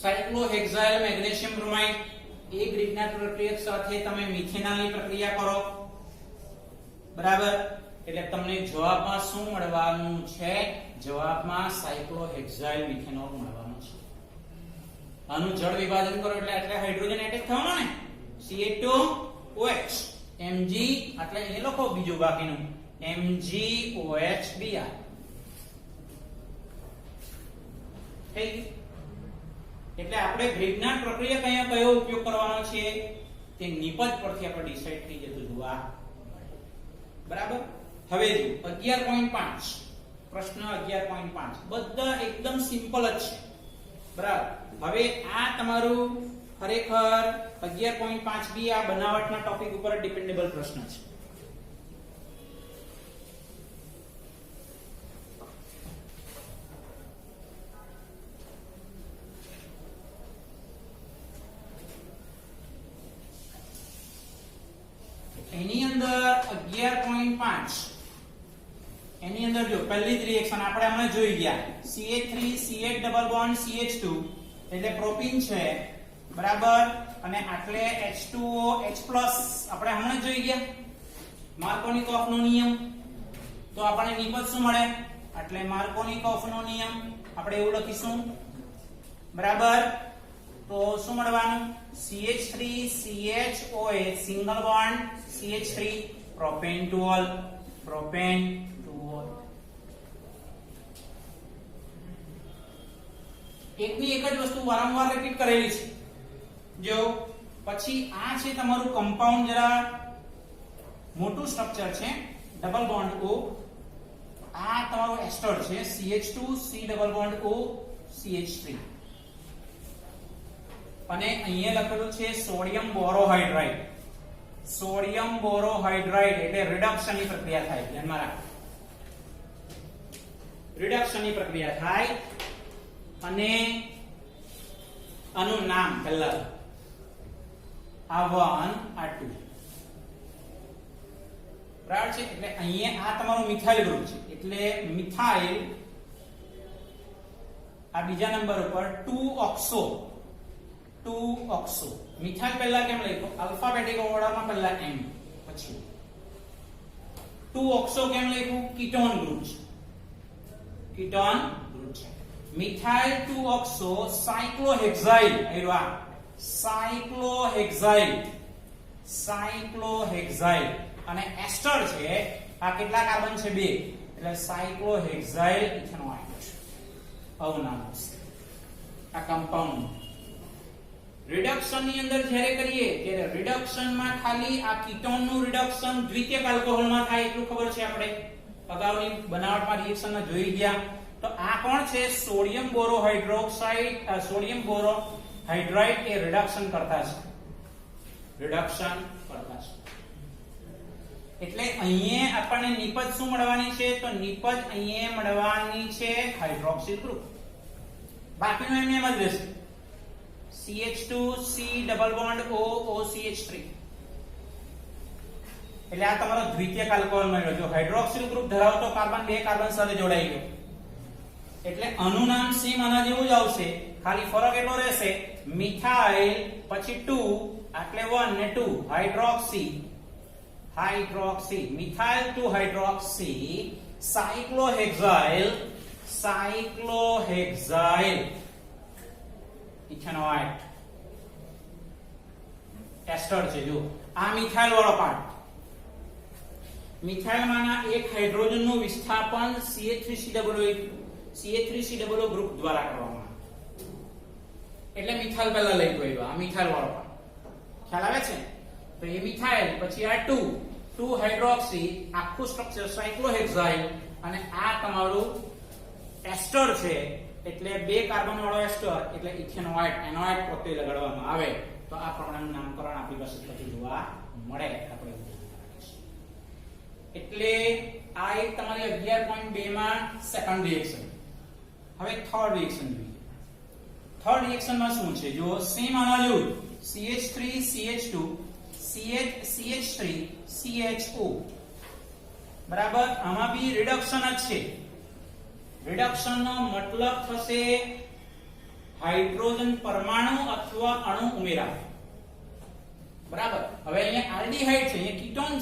સાયક્લોહેક્સાઇલ મેગ્નેશિયમ બ્રોમાઇડ એ ગ્રિગ્નાટ પ્રક્રિયક સાથે તમે મિથેનોલની પ્રક્રિયા કરો બરાબર. એટલે તમને જવાબમાં શું મળવાનું છે જવાબમાં સાયક્લોહેક્સાઇલ મિથેનોલ મળવાનું છે. આનું જળ વિભાજન કરો એટલે હાઇડ્રોજન એટેચ થવાનો ને CH2OH Mg એટલે એ લખો બીજું બાકીનું MgOHBr થઈ ગયું. એટલે આપણે ગ્રિગ્નાટ પ્રક્રિયા કયા કયો ઉપયોગ કરવાનો છે તે નિપજ પરથી આપણે ડિસાઈડ થઈ જતું જોવા બરાબર. હવે જો 11.5 પ્રશ્ન 11.5 બધા એકદમ સિમ્પલ જ છે બરાબર. હવે આ તમારું ખરેખર 11.5 બી આ બનાવટના ટોપિક ઉપર ડિપેન્ડેબલ પ્રશ્ન છે. એની અંદર 11.5 અંદર જો પહેલી જ રિએક્શન આપણે હમણાં જોઈ ગયા CH3 CH double bond CH2 એટલે પ્રોપીન છે બરાબર અને આટલે H2O H+ આપણે હમણાં જોઈ ગયા માર્કોનિકોફ નો નિયમ તો આપણને નિપજ શું મળે એટલે માર્કોનિકોફ નો નિયમ આપણે એવું લખીશું બરાબર તો શું મળવાનું CH3 CHOA single bond CH3 propane ટોલ એકની એક જ વસ્તુ વારંવાર રિપીટ કરેલી છે જો પછી આ છે તમારું કમ્પાઉન્ડ જરા મોટું સ્ટ્રક્ચર છે ડબલ બોન્ડ O આ તમારું એસ્ટર છે CH2 C double bond O CH3 અને અહીંયા લખેલું છે સોડિયમ બોરોહાઇડ્રાઇડ એટલે રિડક્શન ની પ્રક્રિયા થાય ધ્યાનમાં રાખો રિડક્શન ની પ્રક્રિયા થાય અને આનું નામ પહેલા A1 A2 બરાબર છે એટલે અહીંયા આ તમારું મિથાઇલ ગ્રુપ છે એટલે મિથાઇલ આ બીજા નંબર ઉપર 2 ઓક્સો મિથાઇલ પહેલા કેમ લખ્યું આલ્ફાબેટિક ઓર્ડરમાં પહેલા M પછી 2 ઓક્સો કેમ લખ્યું કીટોન ગ્રુપ છે મિથાઇલ 2 ઓક્સો સાયક્લોહેક્સાઇલ અને એસ્ટર છે આ કેટલા કાર્બન છે 2 એટલે સાયક્લોહેક્સાઇલ ઇથેનોઇડ આવું નામ છે આ કમ્પાઉન્ડ રિડક્શન ની અંદર જ્યારે કરીએ ત્યારે રિડક્શન માં ખાલી આ કીટોન નું રિડક્શન દ્વિતીયક આલ્કોહોલ માં થાય એટલું ખબર છે આપણે અગાઉની બનાવટમાં રિએક્શન માં જોઈ ગયા તો આ કોણ છે સોડિયમ બોરોહાઇડ્રાઇડ એ રિડક્શન કરતા છે એટલે અહીંયા આપણને નિપજ શું મળવાની છે તો નિપજ અહીંયા મળવાની છે હાઇડ્રોક્સિલ ગ્રુપ બાકીનું એમને એમ જ રહેશે CH2 C double bond O OCH3 એટલે આ તમારો દ્વિતીયક આલ્કોહોલ મળ્યો જો હાઇડ્રોક્સિલ ગ્રુપ ધરાવતો કાર્બન બે કાર્બન સાથે જોડાઈ ગયો એટલે આનું નામ સેમ આના જેવું જ આવશે ખાલી ફરક એટલો રહેશે મિથાઇલ પછી 2 એટલે 1 ને 2 હાઇડ્રોક્સી મિથાઇલ 2 હાઇડ્રોક્સી સાયક્લોહેક્સાઇલ ઇથેનોઇડ એસ્ટર છે જો આ મિથાઇલ વાળો પાર્ટ મિથાઇલ માંના એક હાઇડ્રોજન નું વિસ્થાપન CH3COO ગ્રુપ દ્વારા કરવામાં એટલે મિથાઇલ પહેલા લઈ ગયો આ મિથાઇલ વાળો પાર્ટ ખ્યાલ આવે છે તો એ મિથાઇલ પછી આ 2 હાઇડ્રોક્સી આખું સ્ટ્રક્ચર સાયક્લોહેક્સાઇલ અને આ તમારું એસ્ટર છે એટલે બે કાર્બન વાળો એસ્ટર એટલે ઇથેનોઇડ એનોઇડ પ્રત્યય લગાડવામાં આવે તો આ પ્રમાણેનું નામકરણ આપણી પાસે પછી જોવા મળે આપણે એટલે આ એક તમારી 11.2 માં સેકન્ડ રિએક્શન હવે થર્ડ રિએક્શન જોઈએ થર્ડ રિએક્શન માં શું છે જો સેમ આના જેવું CH3 CH2 CH3 CHO બરાબર આમાં બી રિડક્શન જ છે રિડક્શન નો મતલબ થશે હાઇડ્રોજન પરમાણુ અથવા અણુ ઉમેરા બરાબર હવે અહીંયા આલ્ડીહાઇડ છે અહીંયા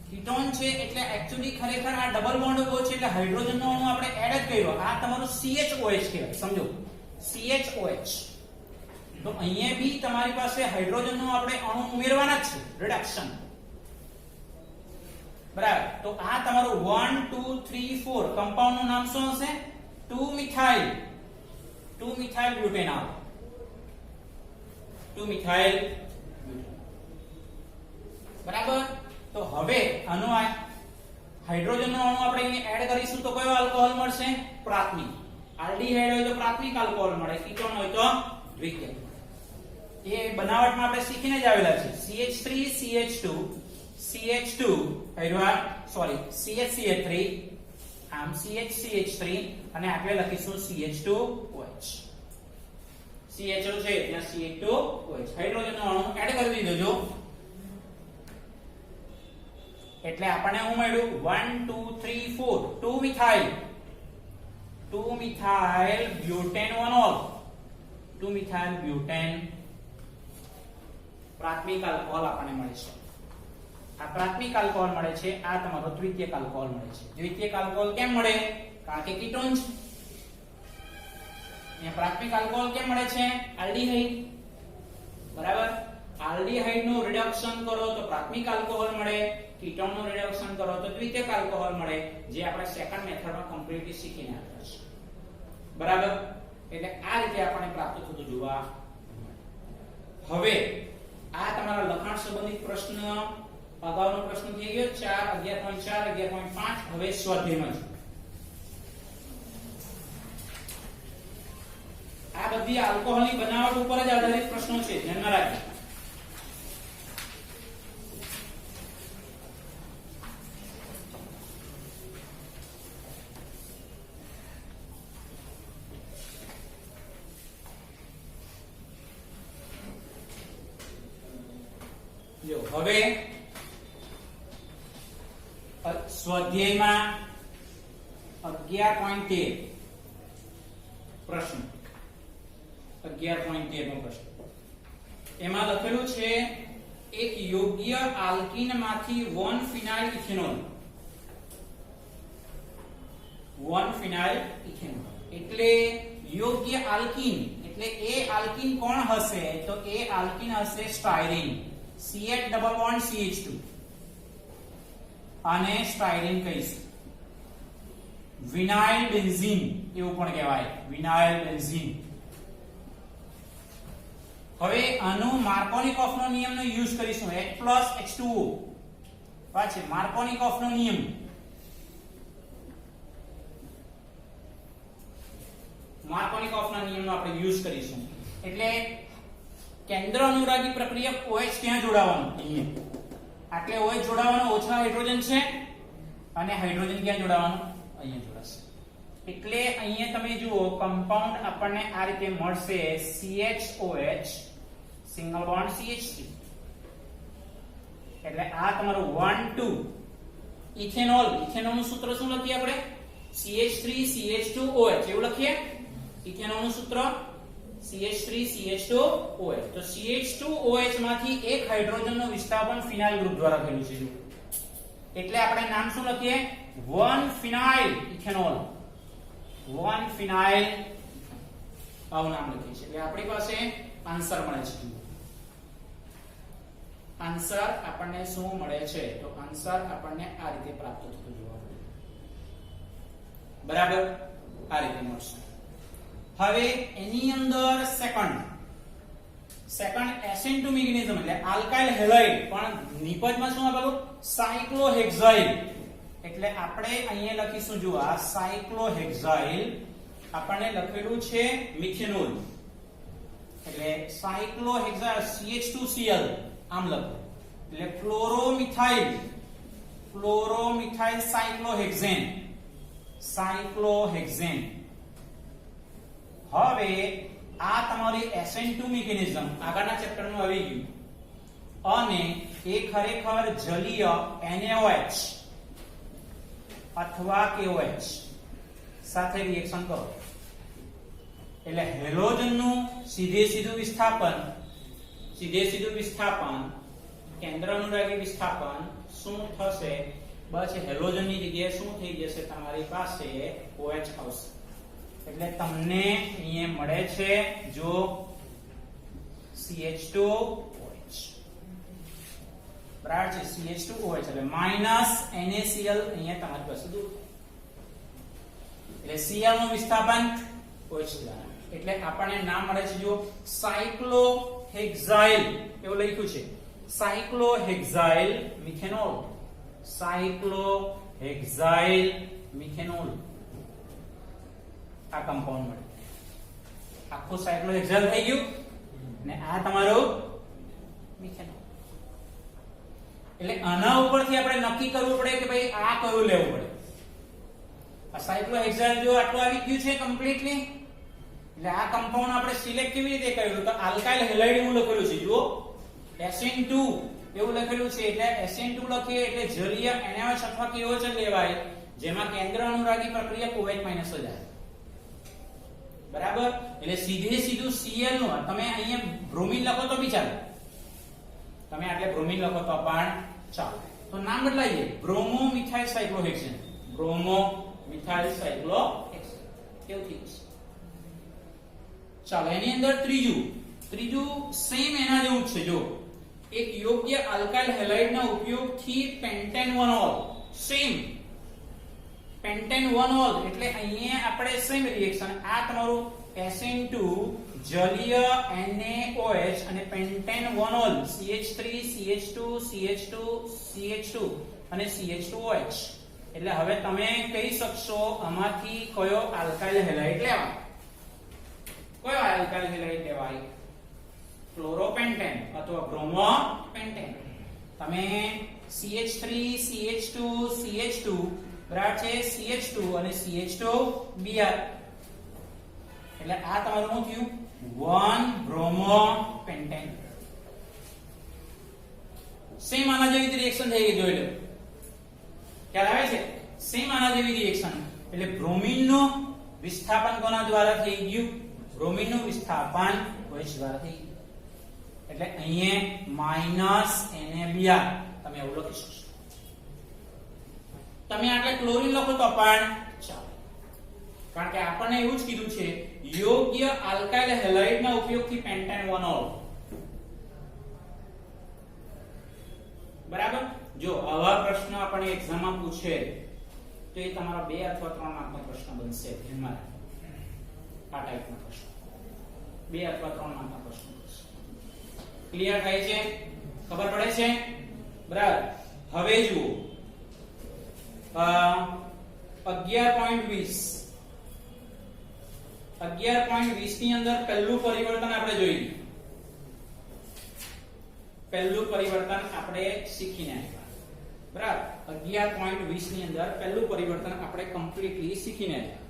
કીટોન છે એટલે એક્ચ્યુઅલી ખરેખર આ ડબલ બોન્ડ છે એટલે હાઇડ્રોજન નો અણુ આપણે એડ જ કર્યો આ તમારું CHOH કહેવાય સમજો CHOH તો અહીંયા બી તમારી પાસે હાઇડ્રોજન નો આપણે અણુ ઉમેરવાના જ છે રિડક્શન બરાબર તો આ તમારું 1 2 3 4 કમ્પાઉન્ડ નું નામ શું હશે 2 મિથાઇલ બ્યુટેનોલ બરાબર તો હવે આનો હાઇડ્રોજન નો અણુ આપણે અહીં એડ કરીશું તો કયો આલ્કોહોલ મળશે પ્રાથમિક આલ્ડીહાઇડ હોય તો પ્રાથમિક આલ્કોહોલ મળે કીટોન હોય તો દ્વિતીયક એ બનાવટમાં આપણે શીખીને જ આવેલા છે CH3 CH2 CHCH3 આમ CHCH3 અને આપણે લખીશું CH2OH CHO છે ત્યાં CH2OH હાઇડ્રોજન નો અણુ એડ કરી દીધો જો એટલે આપણને શું મળ્યું 1 2 3 4 2 methyl 2 methyl butanol 2 methyl butane પ્રાથમિક આલ્કોહોલ આપણને મળે છે. આ પ્રાથમિક આલ્કોહોલ મળે છે, આ તમારો દ્વિતીયક આલ્કોહોલ મળે છે. દ્વિતીયક આલ્કોહોલ કેમ મળે? કારણ કે કીટોન છે. અહીંયા પ્રાથમિક આલ્કોહોલ કેમ મળે છે? આલ્ડીહાઇડ. બરાબર? આલ્ડીહાઇડ નું રિડક્શન કરો તો પ્રાથમિક આલ્કોહોલ મળે, કીટોન નું રિડક્શન કરો તો દ્વિતીયક આલ્કોહોલ મળે, જે આપણે સેકન્ડ મેથડમાં કમ્પ્લીટલી શીખીને આવ્યા છે. બરાબર? એટલે આ રીતે આપણને પ્રાપ્ત થતું જોવા મળે. હવે આ તમારા લખાણ સંબંધિત પ્રશ્ન અગાઉનો પ્રશ્ન થઈ ગયો 4 11.4 11.5. હવે સ્વાધ્યાયમાં છે. આ બધી આલ્કોહોલની બનાવટ ઉપર જ આધારિત પ્રશ્નો છે, ધ્યાનમાં રાખજો. જો હવે સ્વાધ્યાયમાં 11.13 પ્રશ્ન 11.13 નો પ્રશ્ન એમાં લખેલું છે એક યોગ્ય આલ્કીન માંથી 1 ફિનાઇલ ઇથેનોલ 1 ફિનાઇલ ઇથેનોલ એટલે યોગ્ય આલ્કીન એટલે એ આલ્કીન કોણ હશે? તો એ આલ્કીન હશે styrene CH double bond CH2 આને સ્ટાયરીન કહીશું. વિનાઇલ બેન્ઝીન એવું પણ કહેવાય, વિનાઇલ બેન્ઝીન. હવે આનું માર્કોનિકોફ નો નિયમનો યુઝ કરીશું H+H2O. પાછે માર્કોનિકોફ નો નિયમ માર્કોનિકોફના નિયમનો આપણે યુઝ કરીશું. એટલે કેન્દ્ર અનુરાગી પ્રક્રિયા OH ક્યાં જોડાવાનું? અહીંયા. એટલે OH જોડાવાનો ઓછા હાઇડ્રોજન છે અને હાઇડ્રોજન ક્યાં જોડાવાનું? અહીંયા જોડાશે. એટલે અહીંયા તમે જુઓ કમ્પાઉન્ડ આપણને આ રીતે મળશે CHOH સિંગલ બોન્ડ CH3. એટલે આ તમારું 1 2 ઇથેનોલ. ઇથેનોલનું સૂત્ર શું લખીએ આપણે? CH3CH2OH એવું લખીએ. ઇથેનોલનું સૂત્ર CH3CH2OH. તો CH2OH માંથી એક હાઇડ્રોજનનો વિસ્થાપન ફિનાઇલ ગ્રુપ દ્વારા થયેલું છે. એટલે આપણે નામ શું લખીએ? 1 ફિનાઇલ ઇથેનોલ. 1 ફિનાઇલ આવું નામ લખીએ છીએ. એટલે આપણી પાસે આન્સર મળે છે. આન્સર આપણને શું મળે છે? તો આન્સર આપણને આ રીતે પ્રાપ્ત થતું જોવા મળે. બરાબર? આ રીતે મળશે. હવે એની અંદર સેકન્ડ SN2 મેગ્નેઝિયમ એટલે આલ્કાઇલ હેલાઇડ, પણ નિપજમાં શું આપેલું? સાયક્લોહેક્સાઇલ. એટલે આપણે અહીંયા લખીશું જો આ સાયક્લોહેક્સાઇલ આપણને લખેલું છે મિથેનોલ. એટલે સાયક્લોહેક્સાઇલ CH2Cl આમ લખો. એટલે ક્લોરોમિથાઇલ સાયક્લોહેક્સેન. હવે આ તમારી SN2 મિકેનિઝમ આગળના ચેપ્ટરમાં આવી ગયું અને એ ખરેખર જલીય NaOH અથવા KOH સાથે રિએક્શન કરો એટલે હેલોજનનું સીધે સીધું વિસ્થાપન કેન્દ્ર અનુરાગી વિસ્થાપન શું થશે? બસ હેલોજનની જગ્યાએ શું થઈ જશે? તમારી પાસે OH આવશે. એટલે તમને અહીંયા મળે છે જો CH2OH. બરાબર છે? CH2OH એટલે માઈનસ NaCl અહીંયા તમારી પાસે દૂર. એટલે Cl નું વિસ્થાપન OH દ્વારા. એટલે આપણને નામ મળે છે જો સાયક્લોહેક્સાઇલ એવું લખ્યું છે. સાયક્લોહેક્સાઇલ મિથેનોલ. સાયક્લોહેક્સાઇલ મિથેનોલ આ કમ્પાઉન્ડ મળે. આખું સાયક્લોહેક્સાઇલ થઈ ગયું ને આ તમારું મિથેનોલ. એટલે આના ઉપરથી આપણે નક્કી કરવું પડે કે ભાઈ આ કયું લેવું પડે. આ સાયક્લોહેક્સાઇલ જો આટલું આવી ગયું છે કમ્પ્લીટલી, એટલે આ કમ્પાઉન્ડ આપણે સિલેક્ટ કેવી રીતે કર્યું? તો આલ્કાઇલ હેલાઇડ એવું લખેલું છે જુઓ SN2 એવું લખેલું છે એટલે SN2 લખીએ એટલે જલીય NaOH અથવા કેવો ચલ લેવાય જેમાં કેન્દ્ર અનુરાગી પ્રક્રિયા OH- જ આવે. બરાબર. એટલે સીધું Cl નું તમે અહીંયા બ્રોમિન લખો તો બી ચાલે, તમે આટલે બ્રોમિન લખો તો પણ ચાલે. તો નામ બદલાઈએ, બ્રોમો મિથાઇલ સાયક્લોહેક્સેન. બ્રોમો મિથાઇલ સાયક્લોહેક્સેન કેવું થયું છે? ચાલો એની અંદર ત્રીજું સેમ એના જેવું જ છે. જો એક યોગ્ય આલ્કાઇલ હેલાઇડ ના ઉપયોગથી પેન્ટેનવનોલ, સેમ પેન્ટેનવનોલ એટલે અહીંયા આપણે સેમ રિએક્શન, આ તમારું SN2 જલીય NaOH અને પેન્ટેનવનોલ CH3 CH2 CH2 CH2 અને CH2OH. એટલે હવે તમે કહી શકશો આમાંથી કયો આલ્કાઇલ હેલાઇડ લેવાય? કયો આલ્કાઇલ હેલાઇડ લેવાય? ક્લોરોપેન્ટેન અથવા બ્રોમોપેન્ટેન. તમે CH3 CH2 CH2 બરાબર છે, CH2 અને CH2Br. એટલે આ તમારું શું થયું? 1 બ્રોમોપેન્ટેન. સેમ આના જેવી રિએક્શન થઈ ગઈ, જોઈ લો. ખ્યાલ આવે છે? સેમ આના જેવી રિએક્શન. એટલે બ્રોમિન નું વિસ્થાપન કોના દ્વારા થઈ ગયું? બ્રોમિન નું વિસ્થાપન OH દ્વારા થઈ ગયું. એટલે અહીંયા -NaBr તમે એવું લખી શકશો. તમે આટલે ક્લોરીન લખો તો પણ ચાલે, કારણ કે આપણને એવું જ કીધું છે યોગ્ય આલ્કાઇલ હેલાઇડ ના ઉપયોગથી પેન્ટેનવનોલ. બરાબર. જો આવા પ્રશ્ન આપણને એક્ઝામમાં પૂછે તો એ તમારા 2 અથવા 3 માર્કનો પ્રશ્ન બનશે. ધ્યાનમાં રાખો, આ ટાઈપનો પ્રશ્ન 2 અથવા 3 માર્કનો પ્રશ્ન બનશે. ક્લિયર થાય છે? ખબર પડે છે? બરાબર. હવે જુઓ 11.20 ની અંદર પહેલું પરિવર્તન આપણે જોઈ લીધું. પહેલું પરિવર્તન આપણે શીખીને આવ્યા. બરાબર. 11.20 ની અંદર પહેલું પરિવર્તન આપણે કમ્પ્લીટલી શીખીને આવ્યા.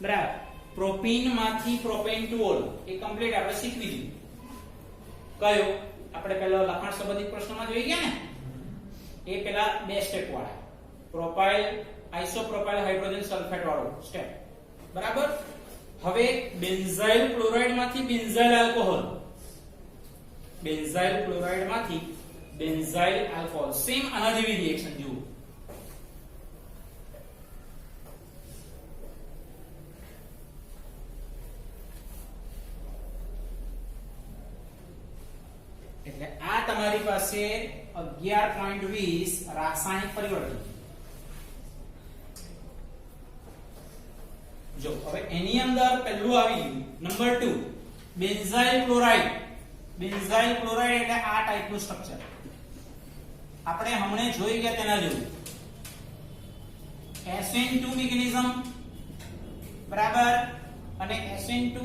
બરાબર. પ્રોપીન માંથી પ્રોપેન્ટોલ એ કમ્પ્લીટ આપણે શીખવી દીધું. કયો? આપણે પહેલા લખાણ સંબંધિત પ્રશ્નોમાં જોઈ ગયા ને, એ પેલા 2 સ્ટેપ વાળા, પ્રોપાઇલ આઇસોપ્રોપાઇલ હાઇડ્રોજન સલ્ફેટ વાળો સ્ટેપ. બરાબર. હવે બેન્ઝાઇલ ક્લોરાઇડ માંથી બેન્ઝાઇલ આલ્કોહોલ, બેન્ઝાઇલ ક્લોરાઇડ માંથી બેન્ઝાઇલ આલ્કોહોલ, સેમ આના જેવી રિએક્શન જુઓ. એટલે આ તમારી પાસે 11.20 રાસાયણિક પરિવર્તન. જો હવે એની અંદર પહેલું આવી ગયું number 2 benzyl chloride. Benzyl chloride એટલે આ ટાઈપનું સ્ટ્રક્ચર આપણે હમણે જોઈ ગયા તેના જેવું. SN2 mechanism. બરાબર. અને SN2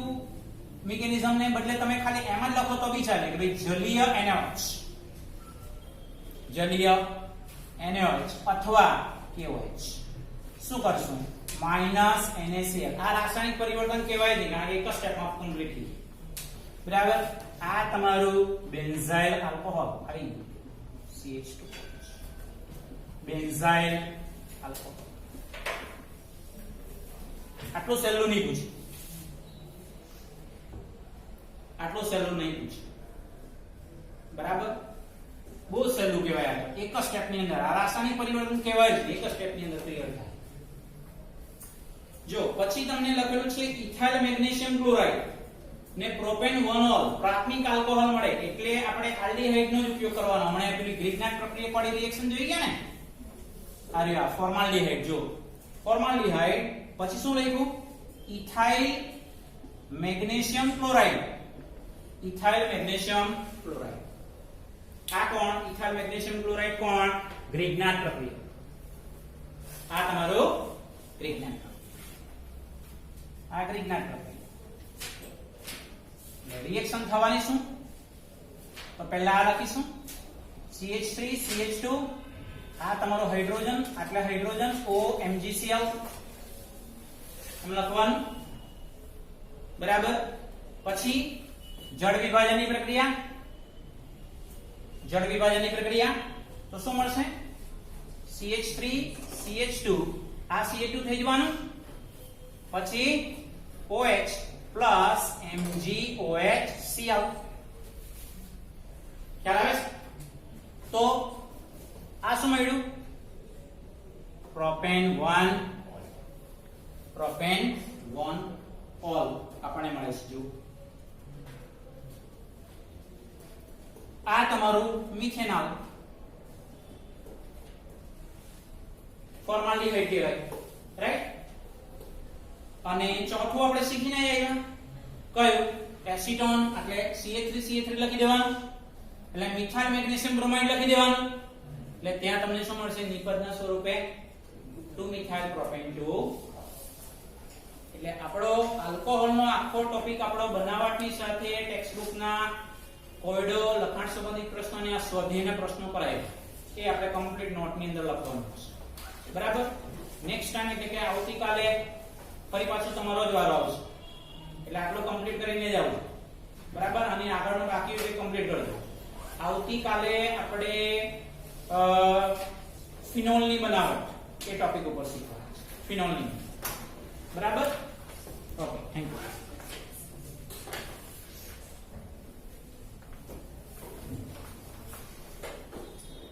મિકેનિઝમ ને બદલે તમે ખાલી એમ જ લખો તો બી ચાલે કે ભાઈ જલીય NaOH, જલીય NaOH અથવા KOH. શું કરશું? -NaCl. આ રાસાયણિક પરિવર્તન કહેવાય છે કારણ કે એક જ સ્ટેપમાં કમ્પ્લીટલી. બરાબર. આ તમારું બેન્ઝાઇલ આલ્કોહોલ આવી ગયું, CH2 બેન્ઝાઇલ આલ્કોહોલ. આટલું સહેલું નહીં પૂછે, આટલું સહેલું નહીં પૂછે. બરાબર. બહુ સહેલું કહેવાય. એક જ સ્ટેપ ની અંદર આ રાસાયણિક પરિવર્તન કહેવાય છે, એક જ સ્ટેપ ની અંદર ક્લિયર થાય. જો પછી તમને લખેલું છે ઇથાઇલ મેગ્નેશિયમ ક્લોરાઇડ ને પ્રોપેનવનોલ, પ્રાથમિક આલ્કોહોલ મળે એટલે આપણે આલ્ડીહાઇડ નો ઉપયોગ કરવાનો. હમણાં પેલી ગ્રીગનાટ પ્રક્રિયા વાળી રિએક્શન જોઈ ગયા ને, આ રહ્યા ફોર્માલ્ડીહાઇડ. જો ફોર્માલ્ડીહાઇડ પછી શું લખ્યું? Ethyl magnesium chloride. Ethyl magnesium chloride. આ કોણ? ઇથાઇલ મેગ્નેશિયમ ક્લોરાઇડ કોણ? ગ્રીગનાટ પ્રક્રિયા. આ તમારો ગ્રીગનાટ. આ ગ્રીગનાટ પ્રક્રિયા. રિએક્શન થવાની શું? તો પહેલા આ લખીશું CH3 CH2, આ તમારો હાઇડ્રોજન, આટલા હાઇડ્રોજન OMgCl એમ લખવાનું. બરાબર. પછી જળ વિભાજનની પ્રક્રિયા, જળ વિભાજનની પ્રક્રિયા તો શું મળશે CH3 CH2 આ Ca2 થઈ જવાનું પછી OH પ્લસ MgOH Cout ખ્યાલ આવે તો આ શું મળ્યું પ્રોપેન 1 ઓલ આપણને મળે છે જો આ તમારું મિથેનોલ ફોર્માલ્ડિહાઇડ કહેવાય રાઈટ અને ચોથું આપણે શીખીને આવ્યા કયું એસીટોન એટલે CH3 લખી દેવાનું એટલે મિથાઇલ મેગ્નેશિયમ બ્રોમાઇડ લખી દેવાનું એટલે ત્યાં તમને શું મળશે નિપજના સ્વરૂપે 2 મિથાઇલ પ્રોપેન 2 એટલે આપણો આલ્કોહોલનો આખો ટોપિક આપણો બનાવટની સાથે ટેક્સ્ટબુકના કોયડો લખાણ સંબંધિત પ્રશ્નો અને આ સ્વાધ્યાયના પ્રશ્નો કરાય એ આપણે કમ્પ્લીટ નોટની અંદર લખવાનું છે બરાબર નેક્સ્ટ ટાઈમ એટલે કે આવતીકાલે ફરી પાછું તમારો જ વારો આવશે એટલે આટલું કમ્પ્લીટ કરીને જાવ બરાબર અને આગળનું બાકી હોય કમ્પ્લીટ કરજો આવતીકાલે આપણે ફિનોલની બનાવટ એ ટોપિક ઉપર શીખવાના છે ફિનોલની બરાબર ઓકે થેન્ક યુ